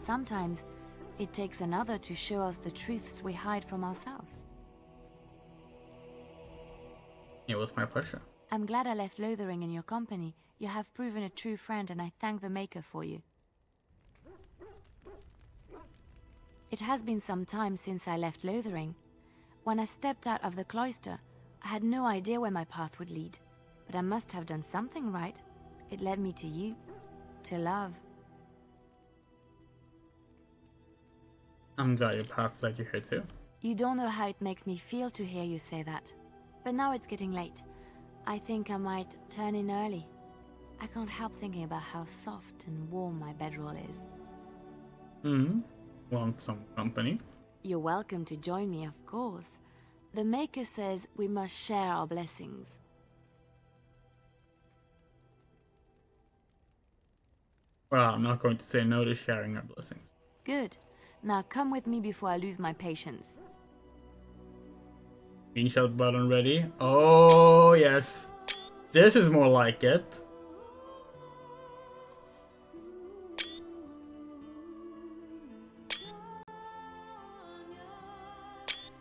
Sometimes, it takes another to show us the truths we hide from ourselves. It was my pleasure. I'm glad I left Lothering in your company. You have proven a true friend, and I thank the Maker for you. It has been some time since I left Lothering. When I stepped out of the cloister, I had no idea where my path would lead. But I must have done something right. It led me to you, to love. I'm glad your path led you here too. You don't know how it makes me feel to hear you say that. But now it's getting late. I think I might turn in early. I can't help thinking about how soft and warm my bedroll is. Want some company? You're welcome to join me, of course. The Maker says we must share our blessings. Well, I'm not going to say no to sharing our blessings. Good. Now come with me before I lose my patience. Screenshot button ready. Oh, yes. This is more like it.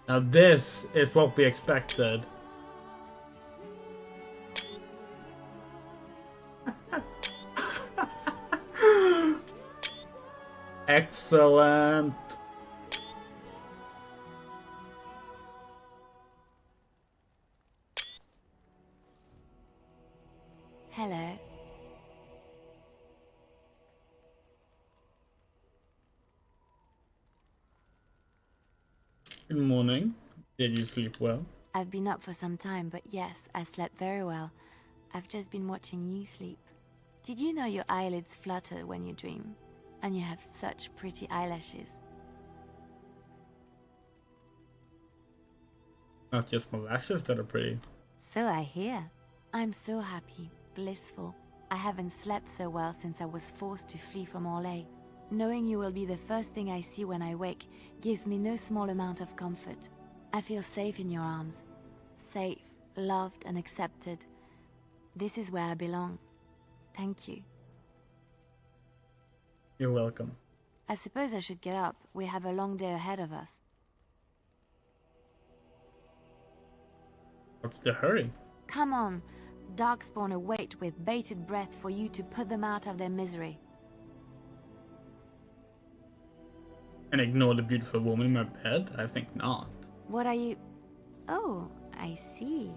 Now this is what we expected. Excellent. Hello. Good morning. Did you sleep well? I've been up for some time, but yes, I slept very well. I've just been watching you sleep. Did you know your eyelids flutter when you dream? And you have such pretty eyelashes. Not just my lashes that are pretty. So I hear. I'm so happy, blissful. I haven't slept so well since I was forced to flee from Orlais. Knowing you will be the first thing I see when I wake gives me no small amount of comfort. I feel safe in your arms. Safe, loved and accepted. This is where I belong. Thank you. You're welcome. I suppose I should get up. We have a long day ahead of us. What's the hurry? Come on. Darkspawn await with bated breath for you to put them out of their misery. And ignore the beautiful woman in my bed? I think not. What are you... Oh, I see.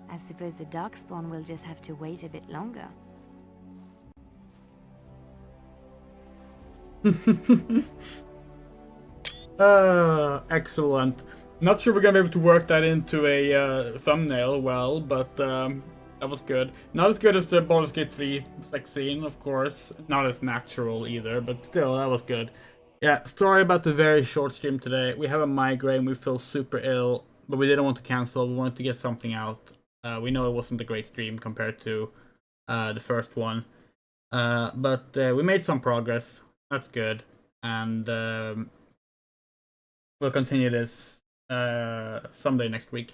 I suppose the Darkspawn will just have to wait a bit longer. Excellent. Not sure we're gonna be able to work that into a thumbnail well, but that was good. Not as good as the Baldur's Gate 3 sex scene, of course. Not as natural either, but still, that was good. Yeah, sorry about the very short stream today. We have a migraine, we feel super ill, but we didn't want to cancel. We wanted to get something out. We know it wasn't a great stream compared to the first one. But we made some progress. That's good. And we'll continue this someday next week.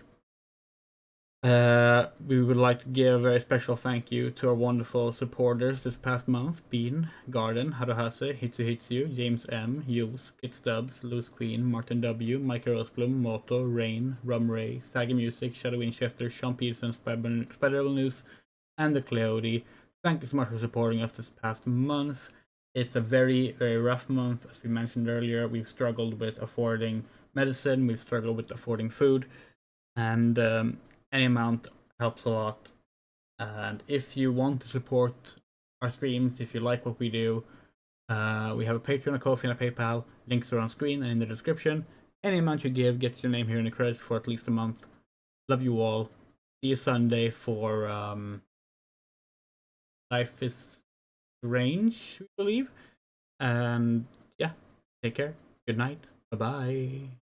We would like to give a very special thank you to our wonderful supporters this past month: Bean, Garden, Haruhase, Hitsu, James M, Hughes, Kit Stubbs, Loose Queen, Martin W, Mike Roseblum, Moto, Rain, Rum Ray, Saggy Music, Shadow Winchester, Sean Peterson, Spider News, and the Cleody. Thank you so much for supporting us this past month. It's a very, very rough month. As we mentioned earlier, we've struggled with affording medicine, we've struggled with affording food, and any amount helps a lot. And if you want to support our streams, if you like what we do, we have a Patreon, a Ko-fi, and a PayPal. Links are on screen and in the description. Any amount you give gets your name here in the credits for at least a month. Love you all. See you Sunday for Life is Strange, we believe. And yeah, take care. Good night. Bye-bye.